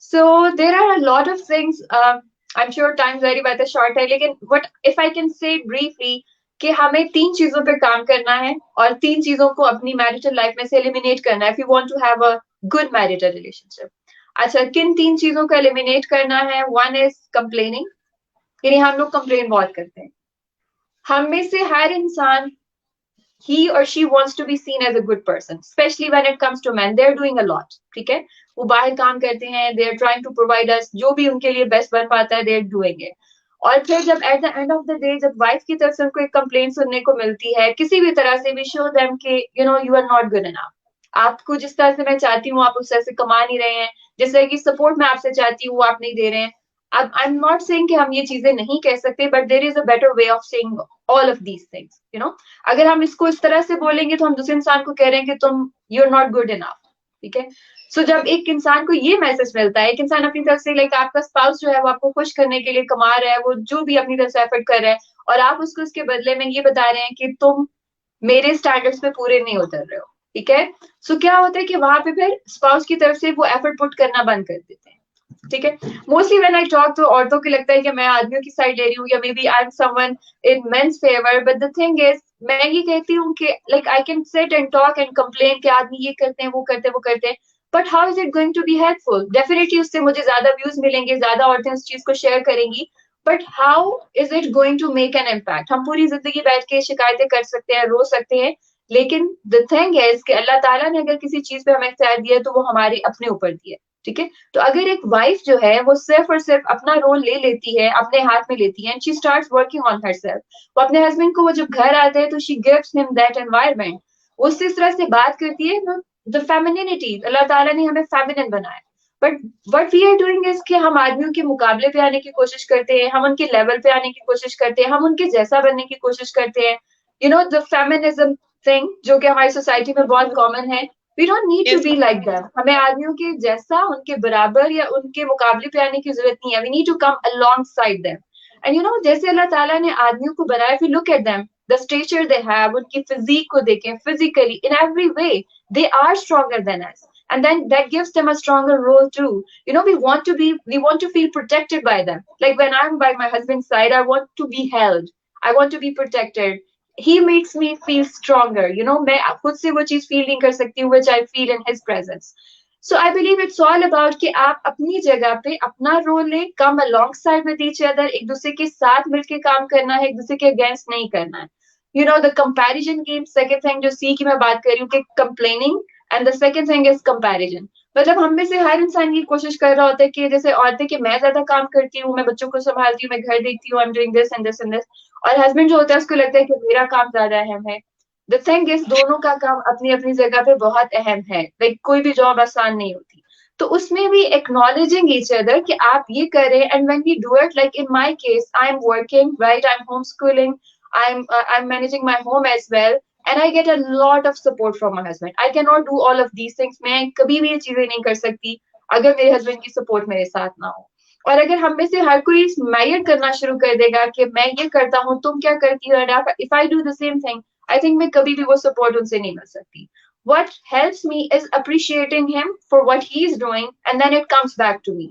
So there are a lot of things, I am sure time very बात शॉर्ट है, लेकिन what if I can say briefly कि हमें 3 चीजों पे काम करना है और 3 चीजों को अपनी मैरिटल लाइफ में से एलिमिनेट करना है if you want to have a good marital relationship. अच्छा, किन 3 चीजों को एलिमिनेट करना है? वन इज कंप्लेनिंग, यानी हम लोग कंप्लेन बहुत करते हैं। हम में से हर इंसान he or she wants to be seen as a good person, especially when it comes to men, they're doing a lot, ठीक है, वो बाहर काम करते हैं, they are trying to provide us जो भी उनके लिए बेस्ट बन पाता है, they're doing it। और फिर जब at the end of the day जब वाइफ की तरफ से उनको एक कंप्लेन सुनने को मिलती है किसी भी तरह से, वी शो देम कि you are not good enough, आपको जिस तरह से मैं चाहती हूँ आप उस तरह से कमा नहीं रहे हैं, जिस तरह की सपोर्ट मैं आपसे चाहती हूँ वो आप नहीं दे रहे हैं। अब आई एम नॉट सेइंग कि हम ये चीजें नहीं कह सकते, but there is a better way of saying all of these things, अगर हम इसको इस तरह से बोलेंगे तो हम दूसरे इंसान को कह रहे हैं कि तुम you are not good enough, ठीक है। सो जब एक इंसान को ये मैसेज मिलता है, एक इंसान अपनी तरफ से लाइक आपका स्पाउस जो है वो आपको खुश करने के लिए कमा रहा है, वो जो भी अपनी तरफ से एफर्ट कर रहा है, और आप उसको उसके बदले में ये बता रहे हैं कि तुम मेरे स्टैंडर्ड्स पे पूरे नहीं उतर रहे हो, ठीक है। सो क्या होता है कि वहां पे फिर स्पाउस की तरफ से वो एफर्ट पुट करना बंद कर देते हैं, ठीक है। मोस्टली व्हेन आई टॉक तो औरतों को लगता है कि मैं आदमियों की साइड ले रही हूँ या maybe I am someone in men's favour, but the thing is मैं ये कहती हूँ कि like I can sit and talk and complain कि आदमी ये करते हैं वो करते हैं वो करते हैं, but how is it going to be helpful? Definitely उससे मुझे ज्यादा व्यूज मिलेंगे, ज्यादा औरतें उस चीज को शेयर करेंगी, but how is it going to make an impact? हम पूरी जिंदगी बैठ के शिकायतें कर सकते हैं, रो सकते हैं, लेकिन द थिंग है कि अल्लाह ताला ने अगर किसी चीज पे हमें इख्तियार दिया है तो वो हमारे अपने ऊपर दिया है, ठीक है। तो अगर एक वाइफ जो है वो सिर्फ और सिर्फ अपना रोल ले लेती है, अपने हाथ में लेती है, and she starts working on herself, वो अपने हस्बैंड को वो जब घर आते हैं तो she gives him that environment, वो इस तरह से बात करती है, द फेमिनिनिटी, अल्लाह ताला ने हमें फेमिनिन बनाया, but what we are doing is कि हम आदमियों के मुकाबले पे आने की कोशिश करते हैं, हम उनके लेवल पे आने की कोशिश करते हैं, हम उनके जैसा बनने की कोशिश करते हैं, द फेमिनिज्म थिंग जो कि हमारी सोसाइटी में बहुत कॉमन है। We don't need to Yes. Be like them, हमें आदमियों के जैसा, उनके बराबर या उनके मुकाबले पे आने की जरूरत नहीं है, we need to come alongside them. And जैसे अल्लाह ताला ने आदमियों को बनाया, फिर look at them, the stature they have, उनकी फिजिक को देखें, physically in every way they are stronger than us, and then that gives them a stronger role too. We want to feel protected by them, like when I'm by my husband's side I want to be held, I want to be protected, he makes me feel stronger, मैं खुद से वो चीज फील नहीं कर सकती हूँ which I feel in his presence. So I believe it's all about कि आप अपनी जगह पे अपना रोल लें, कम alongside with each other, एक दूसरे के साथ मिलके काम करना है, एक दूसरे के अगेंस्ट नहीं करना है। The comparison game, second thing जो सी की मैं बात कर रही हूँ कि complaining, and the second thing is comparison। मतलब हम में से हर इंसान ये कोशिश कर रहा होता है कि जैसे औरतें कि मैं ज्यादा काम करती हूँ, मैं बच्चों को संभालती हूँ, मैं घर देखती हूँ, I am doing this and this and this, और हस्बैंड जो होता है उसको लगता है कि मेरा काम ज्यादा अहम है। द थिंग इज दोनों का काम अपनी अपनी जगह पे बहुत अहम है, लाइक कोई भी जॉब आसान नहीं होती, तो उसमें भी एक्नॉलेजिंग ईच अदर कि आप ये करें, and when we do it, like in my case I am working right, I am homeschooling, I'm managing my home as well, and I get a lot of support from my husband. I cannot do all of these things, मैं कभी भी ये चीजें नहीं कर सकती अगर मेरे हस्बैंड की सपोर्ट मेरे साथ ना हो। और अगर हम में से हर कोई मैयर करना शुरू कर देगा कि मैं ये करता हूँ तुम क्या करती हो, if I do the same thing, I think मैं कभी भी वो सपोर्ट उनसे नहीं मिल सकती। what helps me is appreciating him for what he's doing, and then it comes back to me.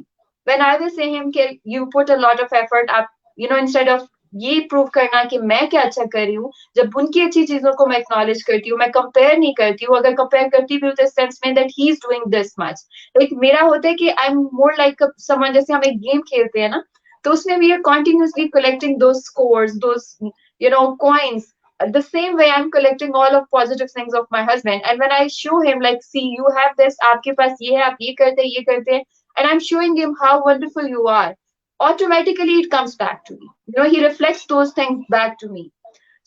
When I will say him, you put a lot of effort up, instead of ये प्रूव करना कि मैं क्या अच्छा कर रही हूँ, जब उनकी अच्छी चीजों को मैं एक्नॉलेज करती हूँ, मैं कंपेयर नहीं करती हूँ, अगर कंपेयर करती भी हूँ तो सेंस में that he is doing this much, like मेरा होता है कि I am more like someone, जैसे हम एक गेम खेलते हैं ना, तो उसमें we are continuously collecting those scores, those coins. The same way I'm collecting all of positive things of my husband, and when I show him like, see, you have this, आपके पास ये है, आप ये करते हैं, and I'm showing him how wonderful you are, automatically it comes back to me. He reflects those things back to me.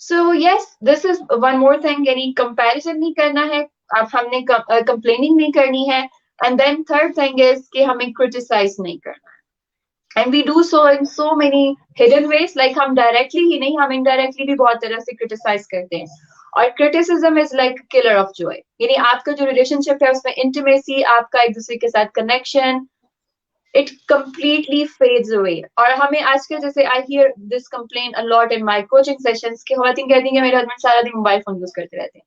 So yes, this is one more thing, यानी comparison नहीं करना है, अब हमने complaining नहीं करनी है, and then third thing is कि हमें criticize नहीं करना है. And we do so in so many hidden ways, like हम directly ही नहीं, हम indirectly भी बहुत तरह से criticize करते हैं. और criticism is like killer of joy. यानी आपका जो relationship है उसमें intimacy, आपका एक दूसरे के साथ connection, it completely fades away. और हमें आजकल, जैसे I hear this complaint a lot in my coaching sessions कि खवातीन कहती हैं कि मेरे husband सारा दिन मोबाइल फोन यूज करते रहते हैं,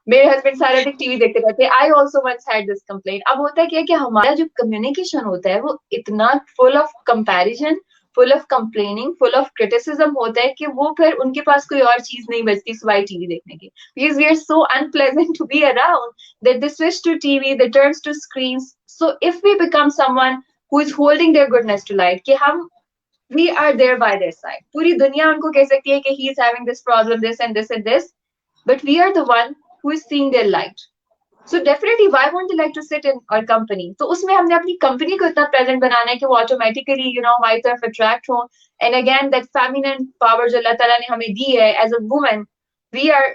मेरे हस्बैंड सारा दिन टीवी देखते रहते हैं. I also once had this complaint. अब होता है क्या कि हमारा जो कम्युनिकेशन होता है वो इतना full of comparison, full of complaining, full of criticism होता है कि वो फिर उनके पास कोई और चीज नहीं बचती सिवाय टीवी देखने की. Because we are so unpleasant to be around that they switch to TV, they turns to screens. So if we become someone who is holding their goodness to light, कि हम we are there by their side, पूरी दुनिया उनको कह सकती है कि he is having this problem, this and this and this, but we are the one who is seeing their light. So definitely, why won't they like to sit in our company? तो उसमें हमने अपनी कंपनी को इतना प्रेजेंट बनाना है कि वो ऑटोमेटिकली हमारी तरफ अट्रैक्ट हो. And again that feminine power जो अल्लाह ताला ने हमें दी है as a woman, we are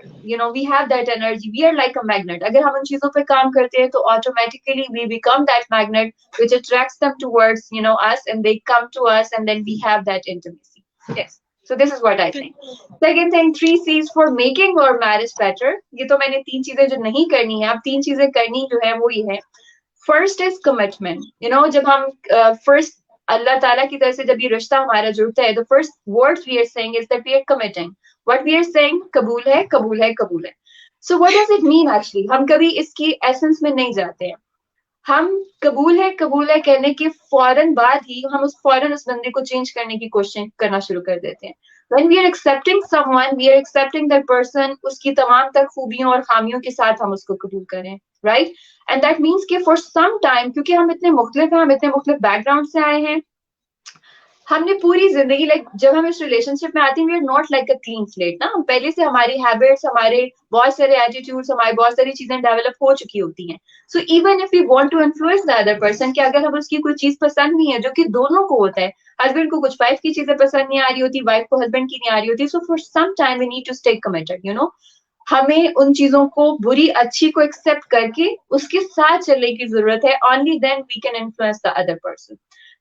we have that energy, we are like a magnet. अगर हम उन चीजों पे काम करते हैं तो automatically we become that magnet which attracts them towards us, and they come to us, and then we have that intimacy. Yes. So this is what I think. Second thing, 3 C's for making our marriage better. ये तो मैंने 3 चीजें जो नहीं करनी है, अब 3 चीजें करनी जो है वो ये है. First is commitment. जब हम first अल्लाह ताला की तरफ से जब ये रिश्ता हमारा जुड़ता है, the first words we are saying is that we are committing. What we are saying, कबूल है, कबूल है, कबूल है. So what does it mean actually? हम कभी इसकी essence में नहीं जाते हैं. हम कबूल है कहने के फौरन बाद ही हम फौरन उस बंदे को चेंज करने की कोशिश करना शुरू कर देते हैं. When we are accepting someone, we are accepting that person, उसकी तमाम तर खूबियों और खामियों के साथ हम उसको कबूल करें, right? And that means कि for some time, क्योंकि हम इतने मुख्तलिफ हैं, हम इतने मुख्तलिफ बैकग्राउंड से आए हैं, हमने पूरी जिंदगी, लाइक जब हम इस रिलेशनशिप में आते हैं, we are not like a clean slate ना. हम पहले से हमारी हैबिट्स, हमारे बहुत सारे एटीट्यूड्स, हमारी बहुत सारी चीजें डेवलप हो चुकी होती हैं. So even if we want to influence the other person, कि अगर हम उसकी कोई चीज पसंद नहीं है, जो कि दोनों को होता है, हस्बैंड को कुछ वाइफ की चीजें पसंद नहीं आ रही होती, वाइफ को हस्बैंड की नहीं आ रही होती, so for some time we need to stay committed. हमें उन चीजों को, बुरी अच्छी को एक्सेप्ट करके उसके साथ चलने की जरूरत है. Only then we can influence the other person.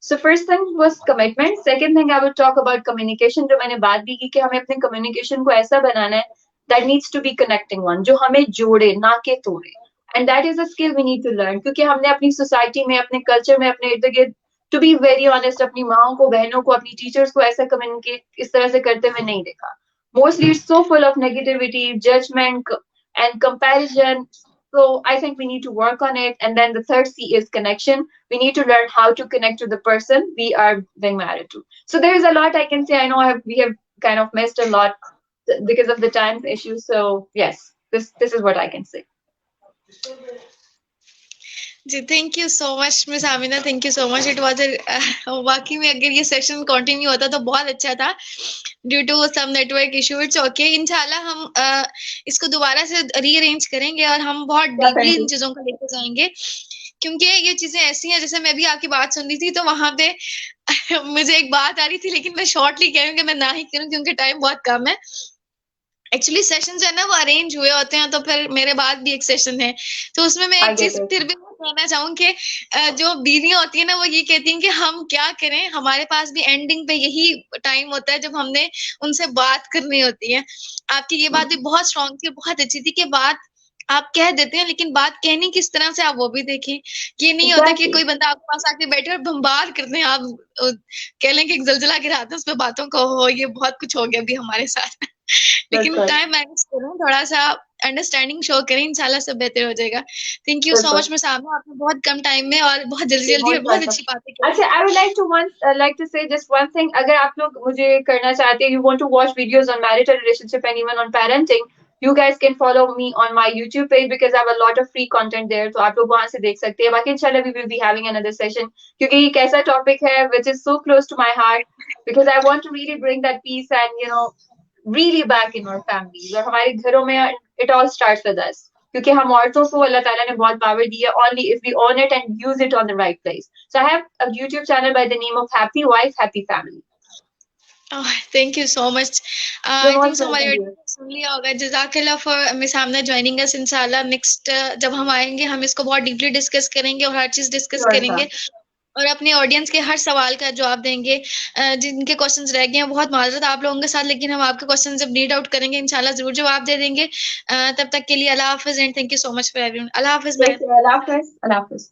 So first thing was commitment. Second thing I will talk about communication, जो मैंने बात भी की कि हमें अपने communication को ऐसा बनाना है that needs to be connecting one, जो हमें जोड़े, ना के तोड़े. And that is a skill we need to learn, क्योंकि हमने अपनी सोसाइटी में, अपने कल्चर में, अपने इर्द गिर्द, to be very honest, अपनी माओ को, बहनों को, अपनी टीचर्स को ऐसा कम्युनिकेट इस तरह से करते हुए नहीं देखा. Mostly it's so full of negativity, judgment and comparison. So I think we need to work on it. And then the third C is connection. We need to learn how to connect to the person we are being married to. So there is a lot I can say. I know we have kind of missed a lot because of the time issue. So yes, this is what I can say. जी, thank you so much miss Amina, thank you so much. It was वाकई में अगर ये सेशन कंटिन्यू होता तो बहुत अच्छा था. Due to some network issue, it's okay. इंशाल्लाह हम इसको दोबारा से रीअरेंज करेंगे और हम बहुत डीपली इन चीजों को लेकर जाएंगे, क्योंकि ये चीजें ऐसी हैं. जैसे मैं भी आपकी बात सुन रही थी तो वहां पे मुझे एक बात आ रही थी, लेकिन मैं शॉर्टली कह रही हूँ कि मैं ना ही करूँ क्योंकि टाइम बहुत कम है. एक्चुअली सेशन जो है ना वो अरेंज हुए होते हैं, तो फिर मेरे बाद भी एक सेशन है, तो उसमें मैं एक चीज फिर भी कहना चाहूँ कि जो बीवियां होती है ना वो ये कहती हैं कि हम क्या करें, हमारे पास भी एंडिंग पे यही टाइम होता है जब हमने उनसे बात करनी होती है. आपकी ये बात भी बहुत स्ट्रांग थी, बहुत अच्छी थी कि बात आप कह देते हैं, लेकिन बात कहनी किस तरह से आप वो भी देखें. ये नहीं होता कि कोई बंदा आपके पास आके बैठे और बम्बार करते हैं, आप कह लें कि एक जलजला गिराते हैं उस पर बातों को, ये बहुत कुछ हो गया अभी हमारे साथ. That's लेकिन right. टाइम मैनेज करें, थोड़ा सा अंडरस्टैंडिंग शो करें, इंशाल्लाह सब बेहतर हो जाएगा। थैंक यू सो बिल्कुल। मच मिस आमना, आपने बहुत कम टाइम में और बहुत जल्दी जी, जल्दी और मोस्ट बहुत वेलकम। अच्छी बातें करी। अच्छा, I would like to say just one thing, अगर आप लोग मुझे करना चाहते हैं, you want to watch videos on marital relationship and even on parenting, you guys can follow me on my YouTube page because I have a lot of free content there, तो आप लोग वहां से देख सकते हैं। बाकी इंशाल्लाह we will be having another session, क्योंकि ये एक ऐसा टॉपिक है which is so close to my heart, because I want to really bring that peace and really back in our families, और हमारे घरों में it all starts with us, क्योंकि हम औरतों को अल्लाह ताला ने बहुत पावर दी है, only if we own it and use it on the right place. So I have a YouTube channel by the name of Happy Wife Happy Family. Thank you so much. You're I think most so हमारी welcome, dear. ऑडियंस सुन लिया होगा। जज़ाकल्लाह for miss Amna joining us. इंशाल्लाह नेक्स्ट जब हम आएंगे हम इसको बहुत डीपली डिस्कस करेंगे और हर चीज डिस्कस Sure, करेंगे, sir. और अपने ऑडियंस के हर सवाल का जवाब देंगे। जिनके क्वेश्चंस रह गए हैं, बहुत माजरत आप लोगों के साथ, लेकिन हम आपके क्वेश्चन जब रीड आउट करेंगे इंशाल्लाह जरूर जवाब दे देंगे। तब तक के लिए अल्लाह हाफिज and thank you so much for everyone. अल्लाह हाफिज Take ma'am. care. Allah Hafiz. Allah Hafiz.